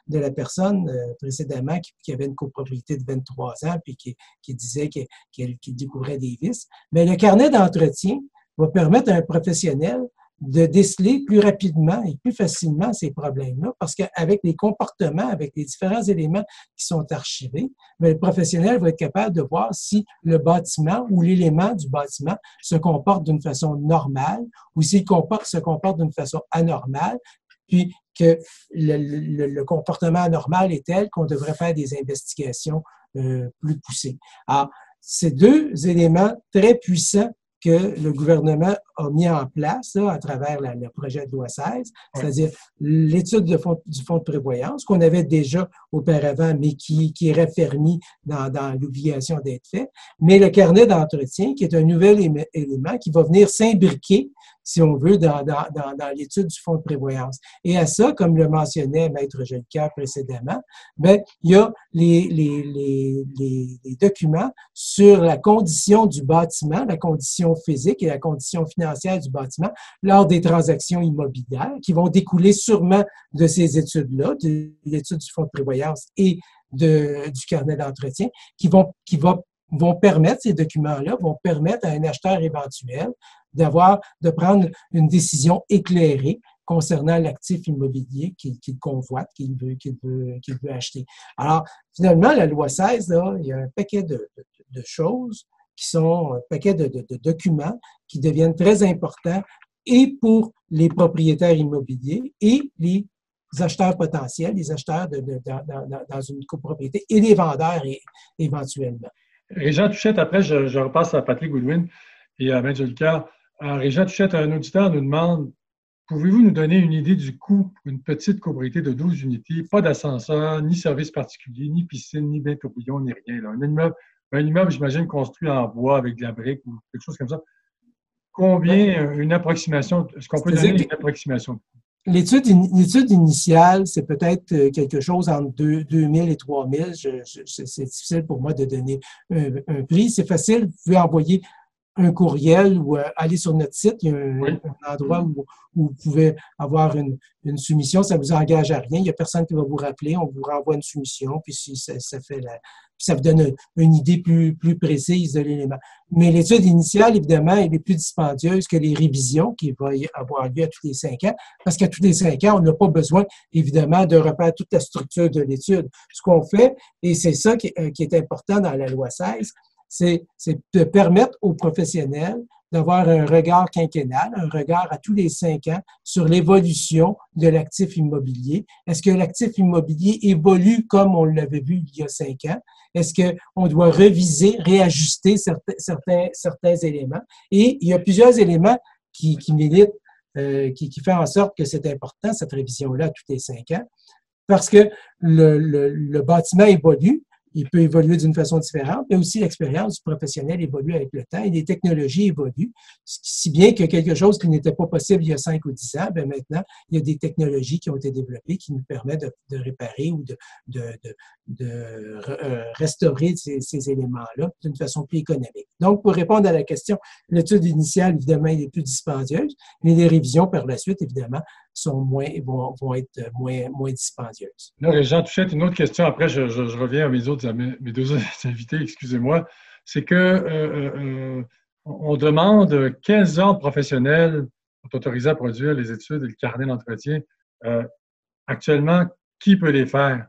la personne précédemment qui avait une copropriété de 23 ans puis qui disait qu'elle découvrait des vices, mais le carnet d'entretien va permettre à un professionnel de déceler plus rapidement et plus facilement ces problèmes-là, parce qu'avec les comportements, avec les différents éléments qui sont archivés, le professionnel va être capable de voir si le bâtiment ou l'élément du bâtiment se comporte d'une façon normale ou s'il se comporte d'une façon anormale, puis que le comportement anormal est tel qu'on devrait faire des investigations plus poussées. Alors, ces deux éléments très puissants que le gouvernement a mis en place là, à travers le projet de loi 16, c'est-à-dire l'étude du fonds de prévoyance qu'on avait déjà auparavant, mais qui est raffermi dans l'obligation d'être fait, mais le carnet d'entretien qui est un nouvel élément qui va venir s'imbriquer, si on veut, dans l'étude du fonds de prévoyance. Et à ça, comme le mentionnait Maître Jolicoeur précédemment, il y a les documents sur la condition du bâtiment, la condition physique et la condition financière du bâtiment lors des transactions immobilières qui vont découler sûrement de ces études-là, de l'étude du fonds de prévoyance et du carnet d'entretien, qui vont permettre, ces documents-là vont permettre à un acheteur éventuel de prendre une décision éclairée concernant l'actif immobilier qu'il convoite, qu'il veut acheter. Alors, finalement, la loi 16, là, il y a un paquet de choses qui sont un paquet de documents qui deviennent très importants et pour les propriétaires immobiliers et les acheteurs potentiels, les acheteurs dans une copropriété et les vendeurs éventuellement. Régent Touchette, après, je repasse à Patrick Goodwin et à Maître Jolicoeur. Régent Touchette, un auditeur nous demande, pouvez-vous nous donner une idée du coût pour une petite copropriété de 12 unités, pas d'ascenseur, ni service particulier, ni piscine, ni bain tourbillon, ni rien. Là. Un immeuble, j'imagine, construit en bois avec de la brique ou quelque chose comme ça. Combien, une approximation, est-ce qu'on peut donner une approximation? L'étude initiale, c'est peut-être quelque chose entre 2 000 et 3 000. C'est difficile pour moi de donner un prix. C'est facile, vous pouvez envoyer un courriel ou aller sur notre site. Il y a Oui. un endroit où vous pouvez avoir une soumission. Ça ne vous engage à rien. Il n'y a personne qui va vous rappeler. On vous renvoie une soumission, puis ça vous donne une idée plus précise de l'élément. Mais l'étude initiale, évidemment, elle est plus dispendieuse que les révisions qui vont avoir lieu à tous les 5 ans, parce qu'à tous les 5 ans, on n'a pas besoin, évidemment, de refaire toute la structure de l'étude. Ce qu'on fait, et c'est ça qui est important dans la loi 16, c'est de permettre aux professionnels d'avoir un regard quinquennal, un regard à tous les 5 ans sur l'évolution de l'actif immobilier. Est-ce que l'actif immobilier évolue comme on l'avait vu il y a 5 ans? Est-ce qu'on doit reviser, réajuster certains éléments? Et il y a plusieurs éléments qui militent, qui font en sorte que c'est important, cette révision-là, tous les 5 ans, parce que le bâtiment évolue. Il peut évoluer d'une façon différente, mais aussi l'expérience du professionnel évolue avec le temps et les technologies évoluent, si bien que quelque chose qui n'était pas possible il y a 5 ou 10 ans, bien maintenant, il y a des technologies qui ont été développées qui nous permettent de réparer ou de restaurer ces éléments-là d'une façon plus économique. Donc, pour répondre à la question, l'étude initiale, évidemment, elle est plus dispendieuse, mais les révisions par la suite, évidemment, vont être moins dispendieuses. Là, Jean Touchette, une autre question. Après, je reviens à mes deux autres invités, excusez-moi. C'est que on demande quels ordres professionnels sont autorisés à produire les études et le carnet d'entretien. Actuellement, qui peut les faire?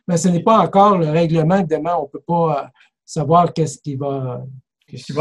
Mais ce n'est pas encore le règlement, évidemment. On ne peut pas savoir qu'est-ce qui va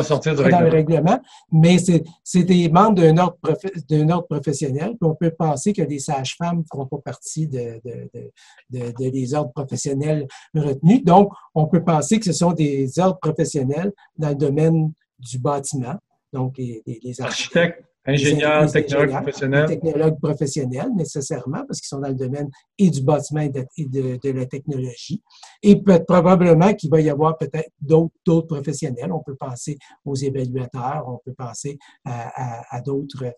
sortir du dans le règlement, mais c'est des membres d'un ordre professionnel. Puis on peut penser que les sages-femmes ne feront pas partie des ordres professionnels retenus. Donc, on peut penser que ce sont des ordres professionnels dans le domaine du bâtiment. Donc, les architectes, ingénieurs, technologues professionnels. Les technologues professionnels, nécessairement, parce qu'ils sont dans le domaine et du bâtiment et de la technologie. Et probablement qu'il va y avoir peut-être d'autres professionnels. On peut penser aux évaluateurs, on peut penser à d'autres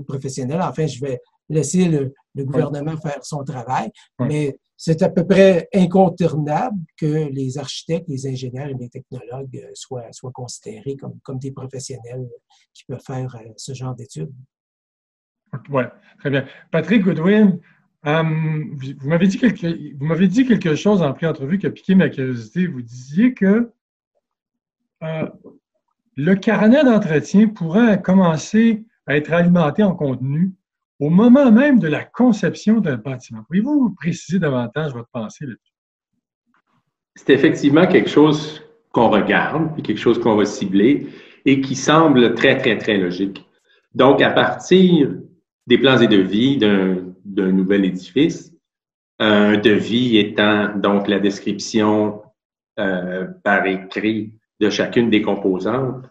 professionnels. Enfin, je vais laisser le gouvernement faire son travail, mais c'est à peu près incontournable que les architectes, les ingénieurs et les technologues soient considérés comme des professionnels qui peuvent faire ce genre d'études. Oui, très bien. Patrick Goodwin, vous m'avez dit quelque chose en pré-entrevue qui a piqué ma curiosité. Vous disiez que le carnet d'entretien pourrait commencer à être alimenté en contenu au moment même de la conception d'un bâtiment. Pouvez-vous préciser davantage votre pensée là-dessus? C'est effectivement quelque chose qu'on regarde, puis quelque chose qu'on va cibler et qui semble très, très, très logique. Donc, à partir des plans et devis d'un nouvel édifice, un devis étant donc la description par écrit de chacune des composantes,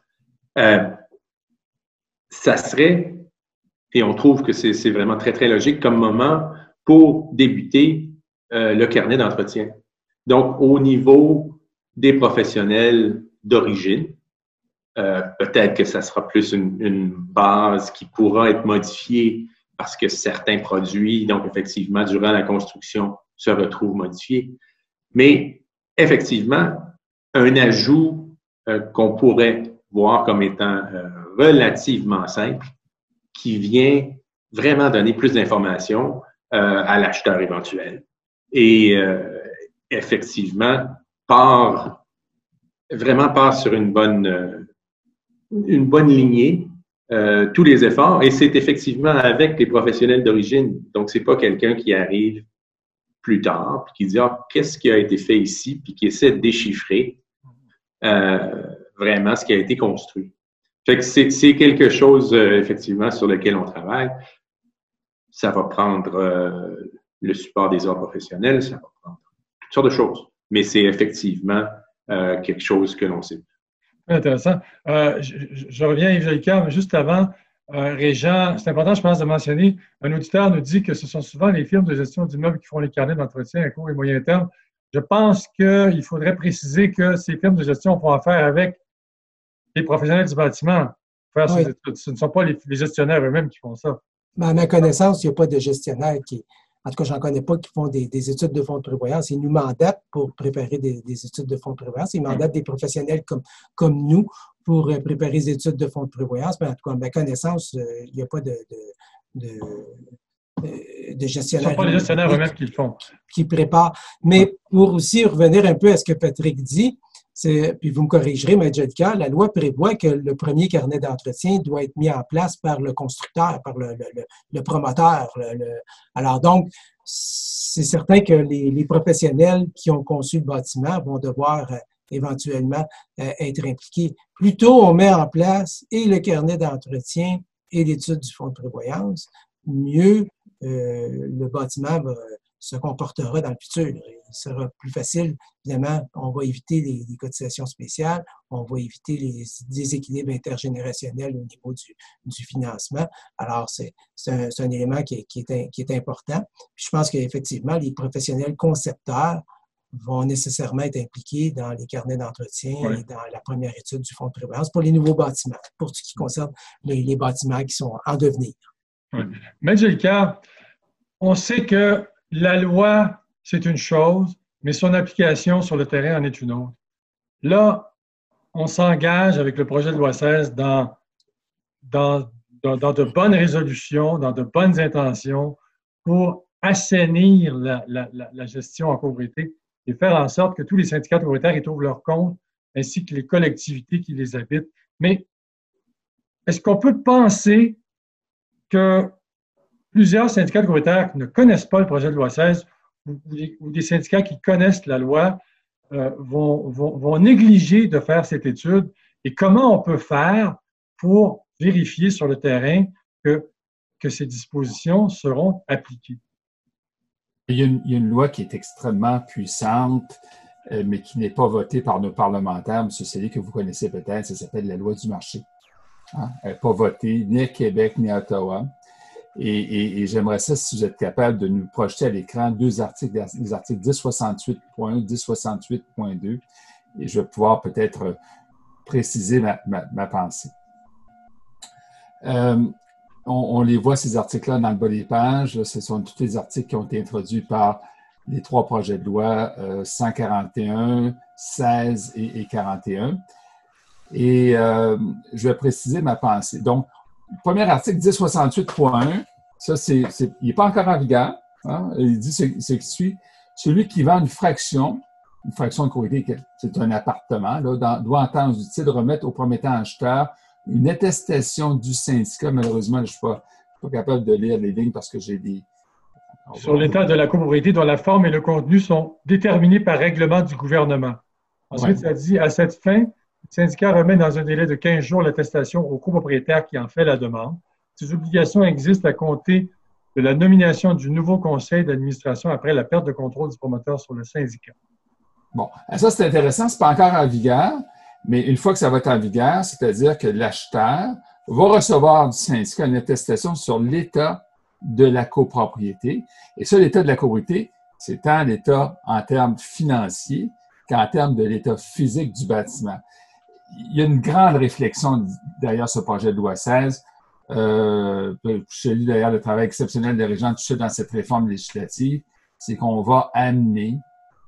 ça serait, et on trouve que c'est vraiment très, très logique comme moment pour débuter le carnet d'entretien. Donc, au niveau des professionnels d'origine, peut-être que ça sera plus une base qui pourra être modifiée parce que certains produits, donc effectivement, durant la construction, se retrouvent modifiés. Mais effectivement, un ajout qu'on pourrait voir comme étant relativement simple, qui vient vraiment donner plus d'informations à l'acheteur éventuel. Et effectivement, vraiment part sur une bonne lignée, tous les efforts, et c'est effectivement avec les professionnels d'origine. Donc, c'est pas quelqu'un qui arrive plus tard, puis qui dit « Ah, qu'est-ce qui a été fait ici? » puis qui essaie de déchiffrer vraiment ce qui a été construit. Fait que c'est quelque chose, effectivement, sur lequel on travaille. Ça va prendre le support des ordres professionnels, ça va prendre toutes sortes de choses. Mais c'est effectivement quelque chose que l'on sait. Intéressant. Je reviens à Yves Jolicoeur, mais juste avant, Régent, c'est important, je pense, de mentionner, un auditeur nous dit que ce sont souvent les firmes de gestion d'immeubles qui font les carnets d'entretien à court et moyen terme. Je pense qu'il faudrait préciser que ces firmes de gestion font affaire avec les professionnels du bâtiment. Oui. Ce ne sont pas les gestionnaires eux-mêmes qui font ça. Mais à ma connaissance, il n'y a pas de gestionnaires en tout cas, je n'en connais pas qui font des études de fonds de prévoyance. Ils nous mandatent pour préparer des études de fonds de prévoyance. Ils mandatent des professionnels comme nous pour préparer les études de fonds de prévoyance. Mais en tout cas, à ma connaissance, il n'y a pas de gestionnaire. Ce ne sont pas les gestionnaires eux-mêmes qui le font. Qui préparent. Mais pour aussi revenir un peu à ce que Patrick dit, puis vous me corrigerez, M. Jelika, la loi prévoit que le premier carnet d'entretien doit être mis en place par le constructeur, par le promoteur. Alors donc, c'est certain que les professionnels qui ont conçu le bâtiment vont devoir éventuellement être impliqués. Plus tôt on met en place et le carnet d'entretien et l'étude du fonds de prévoyance, mieux le bâtiment se comportera dans le futur. Il sera plus facile, évidemment, on va éviter les cotisations spéciales, on va éviter les déséquilibres intergénérationnels au niveau du financement. Alors, c'est un élément qui est important. Puis je pense qu'effectivement, les professionnels concepteurs vont nécessairement être impliqués dans les carnets d'entretien et dans la première étude du fonds de prévoyance pour les nouveaux bâtiments, pour ce qui concerne les bâtiments qui sont en devenir. Oui. M. Jelika, on sait que la loi, c'est une chose, mais son application sur le terrain en est une autre. Là, on s'engage avec le projet de loi 16 dans de bonnes résolutions, dans de bonnes intentions pour assainir la gestion en copropriété et faire en sorte que tous les syndicats propriétaires y trouvent leur compte, ainsi que les collectivités qui les habitent. Mais est-ce qu'on peut penser que plusieurs syndicats propriétaires qui ne connaissent pas le projet de loi 16 ou des syndicats qui connaissent la loi vont négliger de faire cette étude? Et comment on peut faire pour vérifier sur le terrain que ces dispositions seront appliquées? Il y a une loi qui est extrêmement puissante, mais qui n'est pas votée par nos parlementaires, M. Sellier, que vous connaissez peut-être, ça s'appelle la loi du marché. Hein? Elle n'est pas votée ni à Québec ni à Ottawa. Et j'aimerais ça, si vous êtes capable de nous projeter à l'écran deux articles, les articles 1068.1, 1068.2, et je vais pouvoir peut-être préciser ma pensée. On les voit, ces articles-là, dans le bas des pages. Ce sont tous les articles qui ont été introduits par les trois projets de loi 141, 16 et 41. Et je vais préciser ma pensée. Donc, le premier article 1068.1, ça, il n'est pas encore en vigueur. Hein? Il dit ce qui suit. Celui qui vend une fraction de copropriété, c'est un appartement, là, doit en temps utile remettre au promettant acheteur une attestation du syndicat. Malheureusement, je ne suis pas capable de lire les lignes parce que j'ai des... Sur l'état de la copropriété dont la forme et le contenu sont déterminés par règlement du gouvernement. Ensuite, ça dit, à cette fin, le syndicat remet dans un délai de 15 jours l'attestation au copropriétaire qui en fait la demande. Ces obligations existent à compter de la nomination du nouveau conseil d'administration après la perte de contrôle du promoteur sur le syndicat. Bon, ça c'est intéressant, ce n'est pas encore en vigueur, mais une fois que ça va être en vigueur, c'est-à-dire que l'acheteur va recevoir du syndicat une attestation sur l'état de la copropriété. Et ça, l'état de la copropriété, c'est tant l'état en termes financiers qu'en termes de l'état physique du bâtiment. Il y a une grande réflexion derrière ce projet de loi 16. Je lis d'ailleurs le travail exceptionnel des régents touchés dans cette réforme législative, c'est qu'on va amener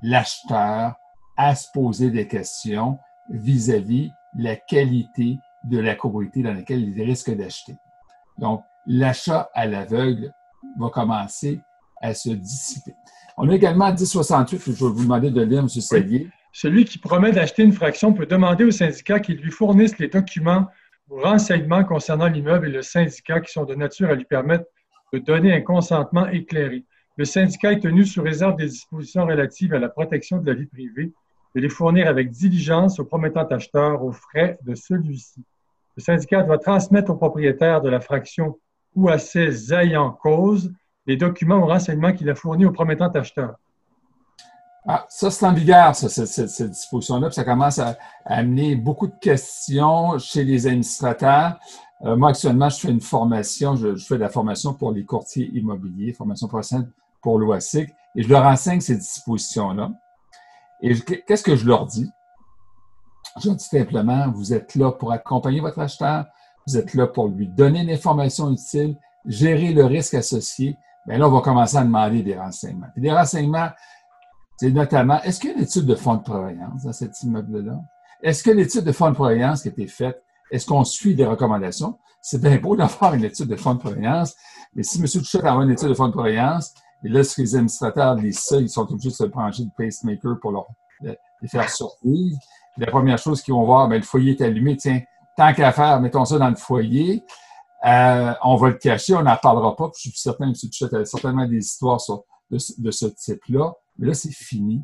l'acheteur à se poser des questions vis-à-vis la qualité de la copropriété dans laquelle il risque d'acheter. Donc, l'achat à l'aveugle va commencer à se dissiper. On a également 1068, je vais vous demander de lire, M. Sellier. Oui. Celui qui promet d'acheter une fraction peut demander au syndicat qu'il lui fournisse les documents ou renseignements concernant l'immeuble et le syndicat qui sont de nature à lui permettre de donner un consentement éclairé. Le syndicat est tenu, sous réserve des dispositions relatives à la protection de la vie privée, de les fournir avec diligence au promettant acheteur aux frais de celui-ci. Le syndicat doit transmettre au propriétaire de la fraction ou à ses ayants cause les documents ou renseignements qu'il a fournis au promettant acheteur. Ah, ça, c'est en vigueur, cette disposition-là, puis ça commence à amener beaucoup de questions chez les administrateurs. Moi, actuellement, je fais une formation, je fais de la formation pour les courtiers immobiliers, formation professionnelle pour l'OASIC, et je leur enseigne ces dispositions-là. Et qu'est-ce que je leur dis? Je leur dis simplement, vous êtes là pour accompagner votre acheteur, vous êtes là pour lui donner l'information utile, gérer le risque associé. Bien là, on va commencer à demander des renseignements. Et des renseignements, c'est notamment, est-ce qu'il y a une étude de fonds de prévoyance dans cet immeuble-là? Est-ce que l'étude de fonds de prévoyance qui a été faite, est-ce qu'on suit des recommandations? C'est bien beau d'avoir une étude de fonds de prévoyance, mais si M. Touchette envoie une étude de fonds de prévoyance, et là, si les administrateurs lisent ça, ils sont obligés de se brancher de pacemaker pour les faire survivre. La première chose qu'ils vont voir, le foyer est allumé. Tiens, tant qu'à faire, mettons ça dans le foyer. On va le cacher, on n'en parlera pas. Puis je suis certain que M. Touchette a certainement des histoires de ce type-là. Mais là, c'est fini.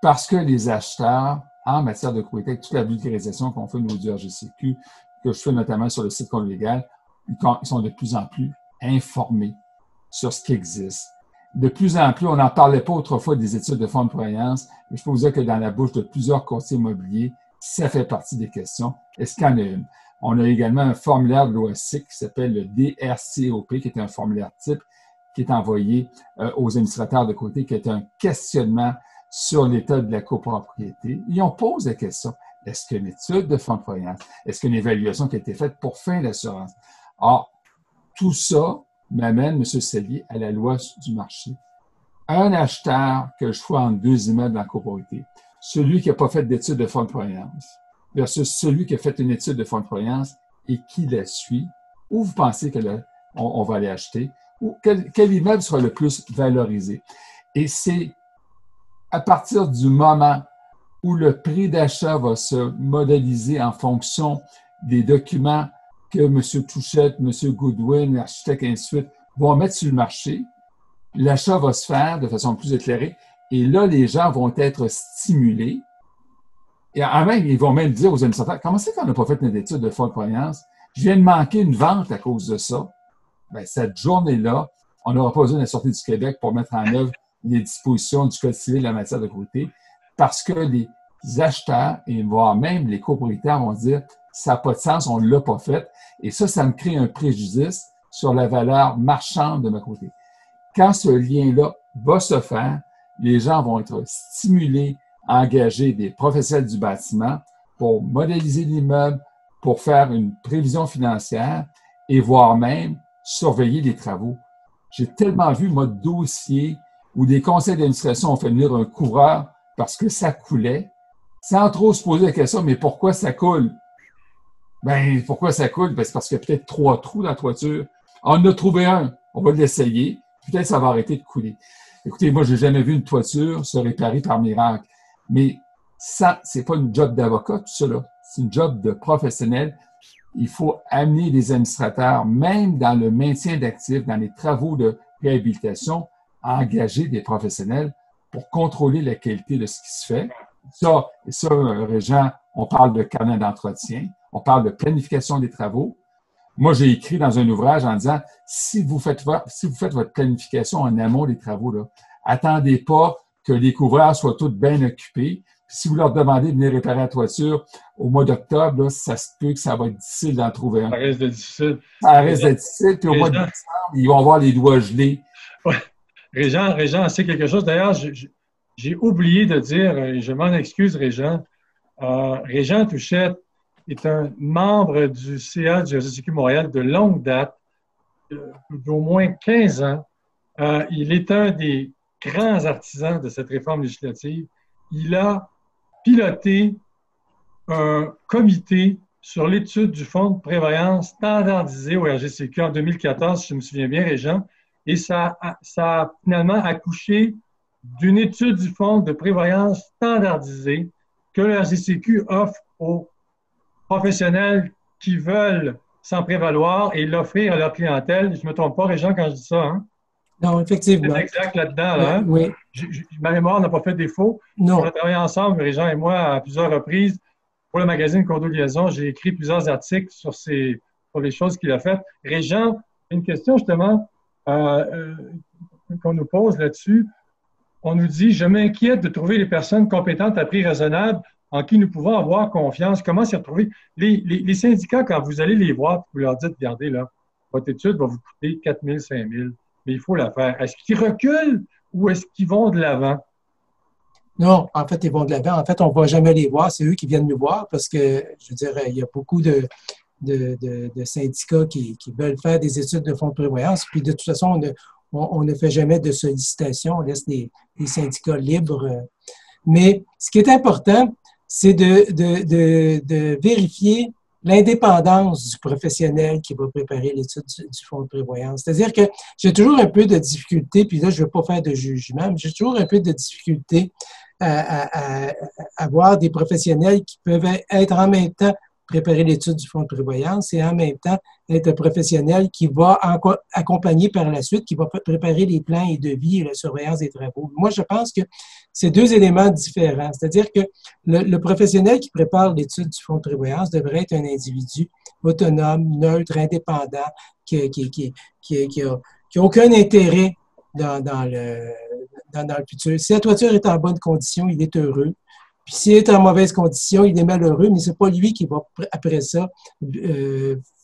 Parce que les acheteurs, en matière de copropriété, avec toute la vulgarisation qu'on fait au niveau du RGCQ, que je fais notamment sur le site Conlégal, ils sont de plus en plus informés sur ce qui existe. De plus en plus, on n'en parlait pas autrefois des études de fonds de prévoyance, mais je peux vous dire que dans la bouche de plusieurs courtiers immobiliers, ça fait partie des questions. Est-ce qu'il y en a une? On a également un formulaire de l'OASIC qui s'appelle le DRCOP, qui est un formulaire type qui est envoyé aux administrateurs de côté, qui est un questionnement sur l'état de la copropriété. Et on pose la question, est-ce qu'il y a une étude de fonds de prévoyance? Est-ce qu'il y a une évaluation qui a été faite pour fin d'assurance? Or, tout ça m'amène, M. Sellier, à la loi du marché. Un acheteur que je vois entre deux immeubles en copropriété, celui qui n'a pas fait d'étude de fonds de prévoyance versus celui qui a fait une étude de fonds de prévoyance et qui la suit, où vous pensez qu'on va aller acheter, ou quel immeuble sera le plus valorisé? Et c'est à partir du moment où le prix d'achat va se modéliser en fonction des documents que M. Touchette, M. Goodwin, l'architecte, et ainsi de suite, vont mettre sur le marché, l'achat va se faire de façon plus éclairée et là, les gens vont être stimulés. Et en même, ils vont même dire aux administrateurs, comment c'est qu'on n'a pas fait une étude de fonds de prévoyance? Je viens de manquer une vente à cause de ça. Bien, cette journée-là, on n'aura pas besoin de la sortie du Québec pour mettre en œuvre les dispositions du Code civil en matière de copropriété parce que les acheteurs et voire même les copropriétaires vont dire ça n'a pas de sens, on ne l'a pas fait. Et ça me crée un préjudice sur la valeur marchande de ma copropriété. Quand ce lien-là va se faire, les gens vont être stimulés à engager des professionnels du bâtiment pour modéliser l'immeuble, pour faire une prévision financière et voire même surveiller les travaux. J'ai tellement vu, moi, de dossiers où des conseils d'administration ont fait venir un couvreur parce que ça coulait, sans trop se poser la question, mais pourquoi ça coule? Ben, pourquoi ça coule? Ben, c'est parce qu'il y a peut-être 3 trous dans la toiture. On en a trouvé un, on va l'essayer, peut-être ça va arrêter de couler. Écoutez, moi, j'ai jamais vu une toiture se réparer par miracle, mais ça, c'est pas une job d'avocat, tout ça, là. C'est une job de professionnel. Il faut amener les administrateurs, même dans le maintien d'actifs, dans les travaux de réhabilitation, à engager des professionnels pour contrôler la qualité de ce qui se fait. Ça, Régent, on parle de carnet d'entretien, on parle de planification des travaux. Moi, j'ai écrit dans un ouvrage en disant, si vous faites votre planification en amont des travaux, là, attendez pas que les couvreurs soient tous bien occupés. Puis si vous leur demandez de venir réparer la toiture au mois d'octobre, là, ça se peut que ça va être difficile d'en trouver un. Ça risque d'être difficile. Ça risque d'être difficile. Puis au mois de décembre, ils vont avoir les doigts gelés. Ouais. Régent, c'est quelque chose. D'ailleurs, j'ai oublié de dire, et je m'en excuse, Régent. Régent Touchette est un membre du CA du RGCQ Montréal de longue date, d'au moins 15 ans. Il est un des grands artisans de cette réforme législative. Il a piloté un comité sur l'étude du fonds de prévoyance standardisé au RGCQ en 2014, si je me souviens bien, Régent, et ça a finalement accouché d'une étude du fonds de prévoyance standardisé que le RGCQ offre aux professionnels qui veulent s'en prévaloir et l'offrir à leur clientèle. Je ne me trompe pas, Régent, quand je dis ça, hein? Non, effectivement. C'est exact là-dedans, là. Hein? Oui. Ma mémoire n'a pas fait défaut. Non. On a travaillé ensemble, Régent et moi, à plusieurs reprises. Pour le magazine Condo Liaison, j'ai écrit plusieurs articles sur les choses qu'il a faites. Régent, une question justement qu'on nous pose là-dessus. On nous dit, je m'inquiète de trouver les personnes compétentes à prix raisonnable en qui nous pouvons avoir confiance. Comment s'y retrouver? Les syndicats, quand vous allez les voir, vous leur dites, regardez là, votre étude va vous coûter 4 000, 5 000, mais il faut la faire. Est-ce qu'ils reculent ou est-ce qu'ils vont de l'avant? Non, en fait, ils vont de l'avant. En fait, on ne va jamais les voir. C'est eux qui viennent nous voir parce que, je veux dire, il y a beaucoup de syndicats qui veulent faire des études de fonds de prévoyance. Puis, de toute façon, on ne fait jamais de sollicitation. On laisse les syndicats libres. Mais ce qui est important, c'est de vérifier l'indépendance du professionnel qui va préparer l'étude du fonds de prévoyance. C'est-à-dire que j'ai toujours un peu de difficulté, puis là, je ne veux pas faire de jugement, mais j'ai toujours un peu de difficulté à avoir des professionnels qui peuvent être en même temps préparer l'étude du fonds de prévoyance et en même temps être un professionnel qui va accompagner par la suite, qui va préparer les plans et devis et la surveillance des travaux. Moi, je pense que c'est deux éléments différents. C'est-à-dire que le professionnel qui prépare l'étude du fonds de prévoyance devrait être un individu autonome, neutre, indépendant, qui a aucun intérêt dans le futur. Si la toiture est en bonne condition, il est heureux. Puis s'il est en mauvaise condition, il est malheureux, mais c'est pas lui qui va, après ça,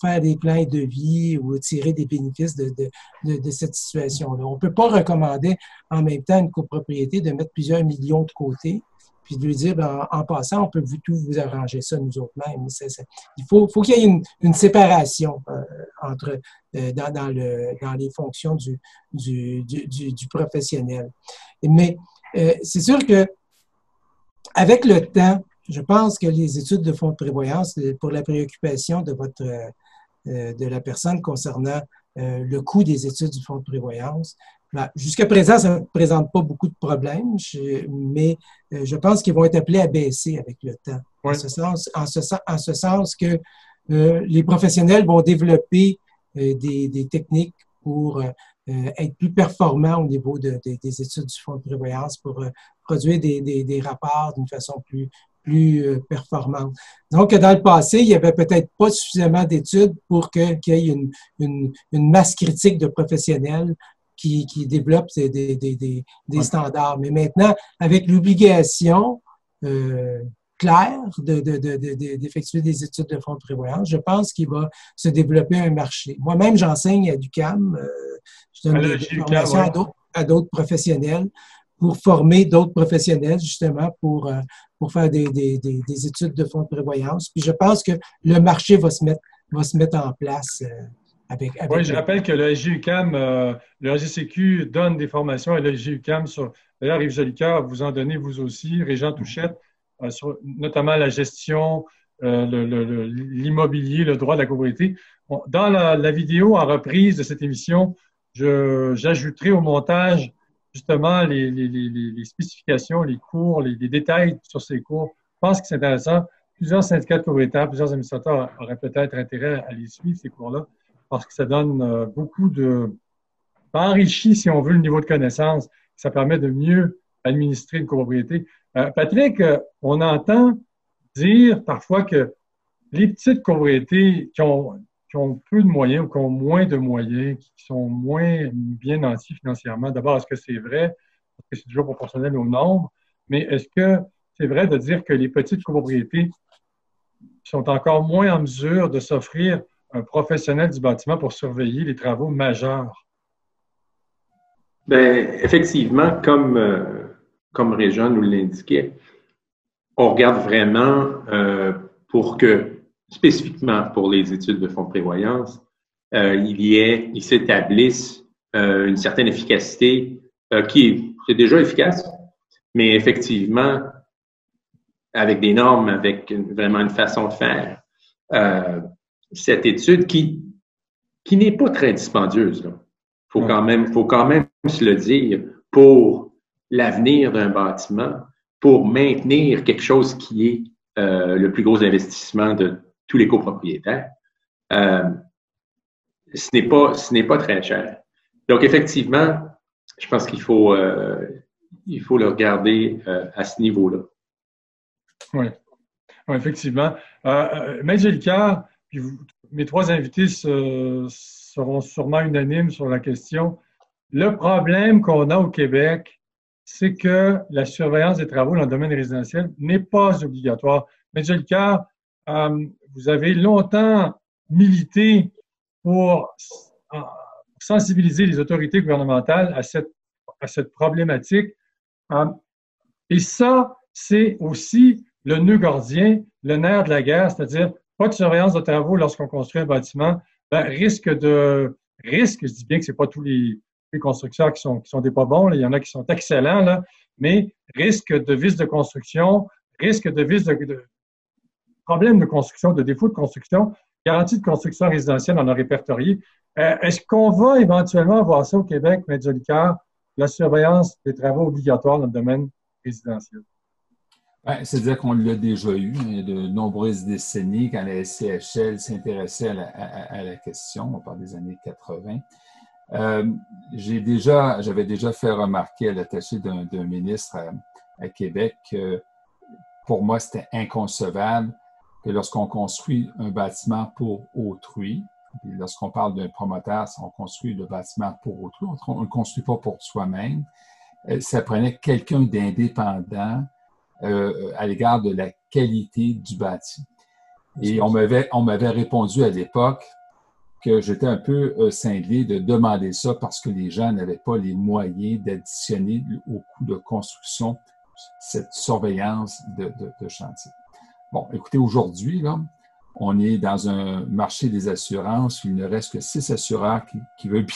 faire des plans et devis ou tirer des bénéfices de cette situation-là. On ne peut pas recommander en même temps à une copropriété de mettre plusieurs millions de côté, puis de lui dire, ben, en passant, on peut tout vous arranger ça nous autres mêmes. Il faut qu'il y ait une séparation entre dans les fonctions du professionnel. Mais c'est sûr que avec le temps, je pense que les études de fonds de prévoyance, pour la préoccupation de la personne concernant le coût des études du fonds de prévoyance, jusqu'à présent, ça ne présente pas beaucoup de problèmes, mais je pense qu'ils vont être appelés à baisser avec le temps. Oui. En ce sens que les professionnels vont développer des techniques pour être plus performants au niveau des études du fonds de prévoyance, pour produire des rapports d'une façon plus performante. Donc, dans le passé, il n'y avait peut-être pas suffisamment d'études pour qu'il y ait une masse critique de professionnels qui développent des standards. Mais maintenant, avec l'obligation claire d'effectuer des études de fonds de prévoyance, je pense qu'il va se développer un marché. Moi-même, j'enseigne à l'UQAM. Je donne des formations à d'autres professionnels pour former d'autres professionnels, justement, pour faire des études de fonds de prévoyance. Puis je pense que le marché va se mettre en place oui, je rappelle que le SGUQAM, le RGCQ donne des formations à le SGUQAM sur, d'ailleurs, Yves Jolicoeur, vous en donnez vous aussi, Régent Touchette, sur notamment la gestion, l'immobilier, le droit de la copropriété. Bon, dans la vidéo en reprise de cette émission, j'ajouterai au montage justement les spécifications, les cours, les détails sur ces cours. Je pense que c'est intéressant. Plusieurs syndicats de copropriétaires, plusieurs administrateurs auraient peut-être intérêt à les suivre, ces cours-là, parce que ça donne beaucoup ça enrichit, si on veut, le niveau de connaissance. Ça permet de mieux administrer une copropriété. Patrick, on entend dire parfois que les petites copropriétés qui ont peu de moyens ou qui ont moins de moyens, qui sont moins bien nantis financièrement, d'abord, est-ce que c'est vrai? Est-ce que c'est toujours proportionnel au nombre? Mais est-ce que c'est vrai de dire que les petites copropriétés sont encore moins en mesure de s'offrir un professionnel du bâtiment pour surveiller les travaux majeurs? Bien, effectivement, comme Régent nous l'indiquait, on regarde vraiment spécifiquement pour les études de fonds de prévoyance, il s'établisse une certaine efficacité c'est déjà efficace, mais effectivement, avec des normes, avec vraiment une façon de faire, cette étude qui n'est pas très dispendieuse. Il faut quand même se le dire, pour l'avenir d'un bâtiment, pour maintenir quelque chose qui est le plus gros investissement de tous les copropriétaires, ce n'est pas très cher. Donc, effectivement, je pense qu'il faut le regarder à ce niveau-là. Oui, effectivement. Maître Jolicoeur, puis mes trois invités seront sûrement unanimes sur la question. Le problème qu'on a au Québec, c'est que la surveillance des travaux dans le domaine résidentiel n'est pas obligatoire. Maître Jolicoeur, vous avez longtemps milité pour sensibiliser les autorités gouvernementales à cette problématique. Et ça, c'est aussi le nœud gordien, le nerf de la guerre, c'est-à-dire pas de surveillance de travaux lorsqu'on construit un bâtiment, risque, je dis bien que c'est pas tous les constructeurs qui sont des pas bons, là, il y en a qui sont excellents, là, mais risque de vices de construction, risque de vice, problème de construction, de défaut de construction, garantie de construction résidentielle, on a répertorié. Est-ce qu'on va éventuellement voir ça au Québec, M. Jolicoeur, la surveillance des travaux obligatoires dans le domaine résidentiel? Ouais, c'est-à-dire qu'on l'a déjà eu il y a de nombreuses décennies quand la SCHL s'intéressait à la question, on parle des années 80. J'avais déjà fait remarquer à l'attaché d'un ministre à Québec que pour moi, c'était inconcevable que lorsqu'on construit un bâtiment pour autrui, et lorsqu'on parle d'un promoteur, on construit le bâtiment pour autrui, on ne le construit pas pour soi-même, ça prenait quelqu'un d'indépendant à l'égard de la qualité du bâti. Et on m'avait répondu à l'époque que j'étais un peu cinglé de demander ça parce que les gens n'avaient pas les moyens d'additionner au coût de construction cette surveillance de chantier. Bon, écoutez, aujourd'hui, là, on est dans un marché des assurances où il ne reste que 6 assureurs qui veulent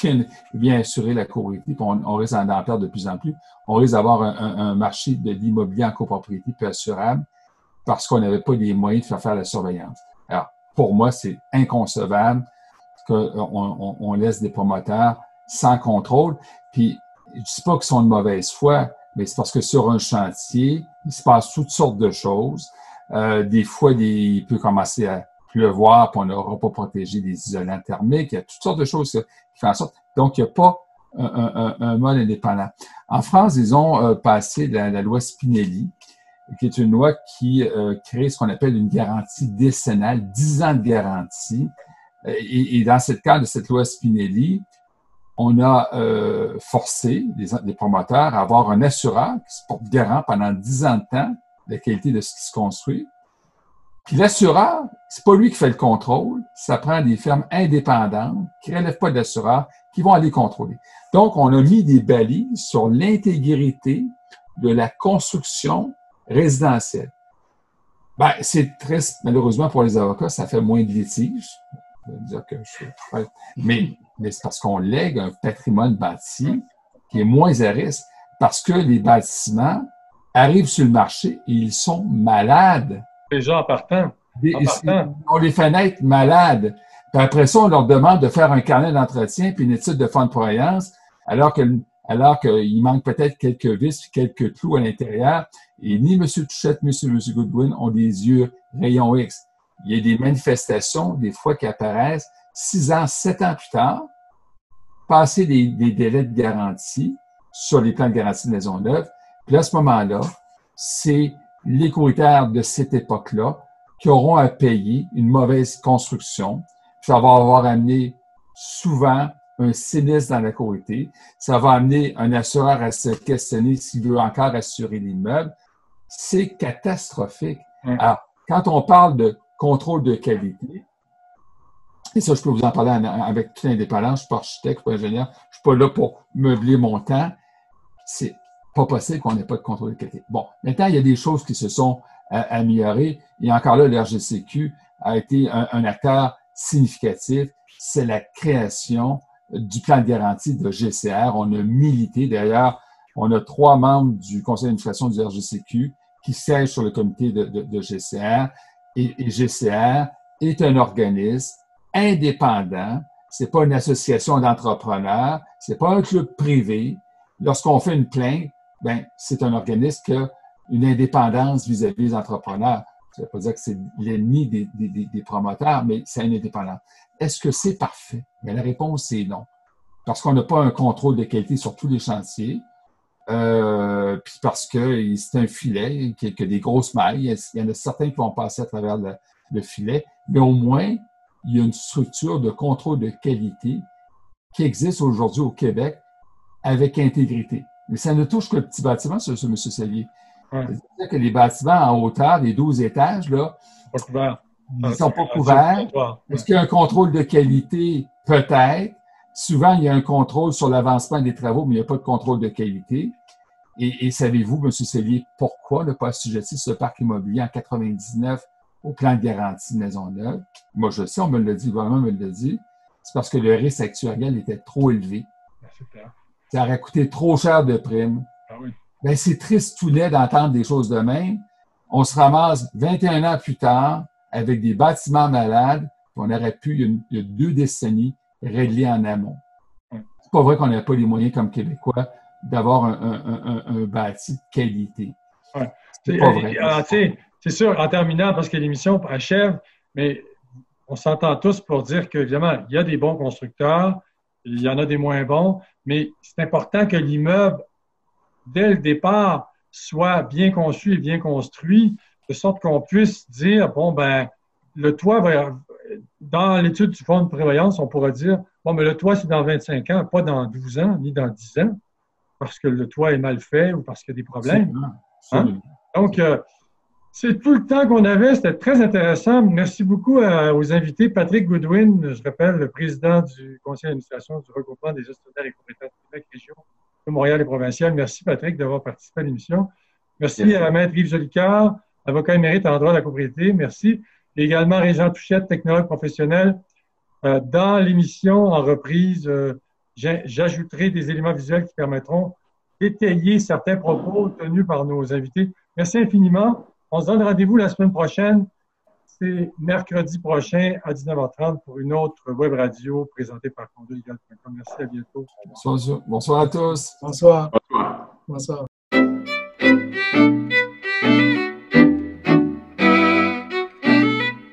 bien assurer la copropriété, puis on risque d'en perdre de plus en plus. On risque d'avoir un marché de l'immobilier en copropriété peu assurable parce qu'on n'avait pas les moyens de faire la surveillance. Alors, pour moi, c'est inconcevable qu'on laisse des promoteurs sans contrôle. Puis, je ne dis pas qu'ils sont de mauvaise foi, mais c'est parce que sur un chantier, il se passe toutes sortes de choses. Des fois, il peut commencer à pleuvoir, puis on n'aura pas protégé des isolants thermiques. Il y a toutes sortes de choses qui font en sorte. Donc, il n'y a pas un mode indépendant. En France, ils ont passé la loi Spinelli, qui est une loi qui crée ce qu'on appelle une garantie décennale, 10 ans de garantie. Et dans ce cadre de cette loi Spinelli, on a forcé les promoteurs à avoir un assureur qui se porte garant pendant 10 ans de temps de la qualité de ce qui se construit. Puis l'assureur, c'est pas lui qui fait le contrôle, ça prend des firmes indépendantes qui ne relèvent pas de l'assureur, qui vont aller contrôler. Donc, on a mis des balises sur l'intégrité de la construction résidentielle. Ben, c'est triste, malheureusement, pour les avocats, ça fait moins de litiges. Je veux dire que mais c'est parce qu'on lègue un patrimoine bâti qui est moins à risque, parce que les bâtiments arrivent sur le marché et ils sont malades. Déjà en partant. On les fait naître malades. Puis après ça, on leur demande de faire un carnet d'entretien puis une étude de fonds de croyance, alors qu'il manque peut-être quelques vis et quelques clous à l'intérieur. Et ni M. Touchette, ni M. Goodwin ont des yeux rayons X. Il y a des manifestations, des fois, qui apparaissent 6 ans, 7 ans plus tard, passer des délais de garantie sur les plans de garantie de maison neuve. Puis à ce moment-là, c'est les courtiers de cette époque-là qui auront à payer une mauvaise construction. Ça va avoir amené souvent un sinistre dans la courtier. Ça va amener un assureur à se questionner s'il veut encore assurer l'immeuble. C'est catastrophique. Alors, quand on parle de contrôle de qualité, et ça, je peux vous en parler avec toute indépendance, je ne suis pas architecte, je ne suis pas ingénieur, je ne suis pas là pour meubler mon temps. C'est pas possible qu'on n'ait pas de contrôle de qualité. Bon, maintenant, il y a des choses qui se sont améliorées. Et encore là, l'RGCQ a été un acteur significatif. C'est la création du plan de garantie de GCR. On a milité. D'ailleurs, on a 3 membres du conseil d'administration du RGCQ qui siègent sur le comité de GCR. Et GCR est un organisme indépendant. C'est pas une association d'entrepreneurs. C'est pas un club privé. Lorsqu'on fait une plainte, ben, c'est un organisme qui a une indépendance vis-à-vis des entrepreneurs. Ça ne veut pas dire que c'est l'ennemi des promoteurs, mais c'est une indépendance. Est-ce que c'est parfait? Mais la réponse, c'est non. Parce qu'on n'a pas un contrôle de qualité sur tous les chantiers, puis parce que c'est un filet, qu'il y a des grosses mailles. Il y en a certains qui vont passer à travers le filet, mais au moins, il y a une structure de contrôle de qualité qui existe aujourd'hui au Québec avec intégrité. Mais ça ne touche que le petit bâtiment, M. Sellier. C'est-à-dire que les bâtiments en hauteur, les 12 étages, là, ils ne sont pas couverts. Est-ce qu'il y a un contrôle de qualité? Peut-être. Souvent, il y a un contrôle sur l'avancement des travaux, mais il n'y a pas de contrôle de qualité. Et savez-vous, M. Sellier, pourquoi ne pas assujettir ce parc immobilier en 99 au plan de garantie de maison neuve? Moi, je sais, on me l'a dit, le gouvernement me l'a dit. C'est parce que le risque actuariel était trop élevé. Super. Ça aurait coûté trop cher de primes. Ah oui. Ben, c'est triste tout laid d'entendre des choses de même. on se ramasse 21 ans plus tard avec des bâtiments malades qu'on aurait pu, il y a 2 décennies, régler en amont. C'est pas vrai qu'on n'a pas les moyens comme Québécois d'avoir un bâti de qualité. Ouais. C'est pas vrai. C'est sûr, en terminant, parce que l'émission achève, mais on s'entend tous pour dire qu'évidemment, il y a des bons constructeurs, il y en a des moins bons, mais c'est important que l'immeuble, dès le départ, soit bien conçu et bien construit, de sorte qu'on puisse dire, bon, ben, le toit va, dans l'étude du fonds de prévoyance, on pourra dire, bon, mais le toit, c'est dans 25 ans, pas dans 12 ans, ni dans 10 ans, parce que le toit est mal fait ou parce qu'il y a des problèmes. Hein? Donc, c'est tout le temps qu'on avait. C'était très intéressant. Merci beaucoup aux invités. Patrick Goodwin, je rappelle, le président du conseil d'administration du regroupement des gestionnaires et propriétaires de Québec, région de Montréal et provinciale. Merci, Patrick, d'avoir participé à l'émission. Merci à Maître Yves Jolicoeur, avocat émérite en droit de la propriété. Merci. Et également Régent Touchette, technologue professionnel. Dans l'émission en reprise, j'ajouterai des éléments visuels qui permettront d'étayer certains propos tenus par nos invités. Merci infiniment. On se donne rendez-vous la semaine prochaine. C'est mercredi prochain à 19h30 pour une autre web radio présentée par conduitlegal.com. Merci, à bientôt. Bonsoir à tous. Bonsoir. Bonsoir.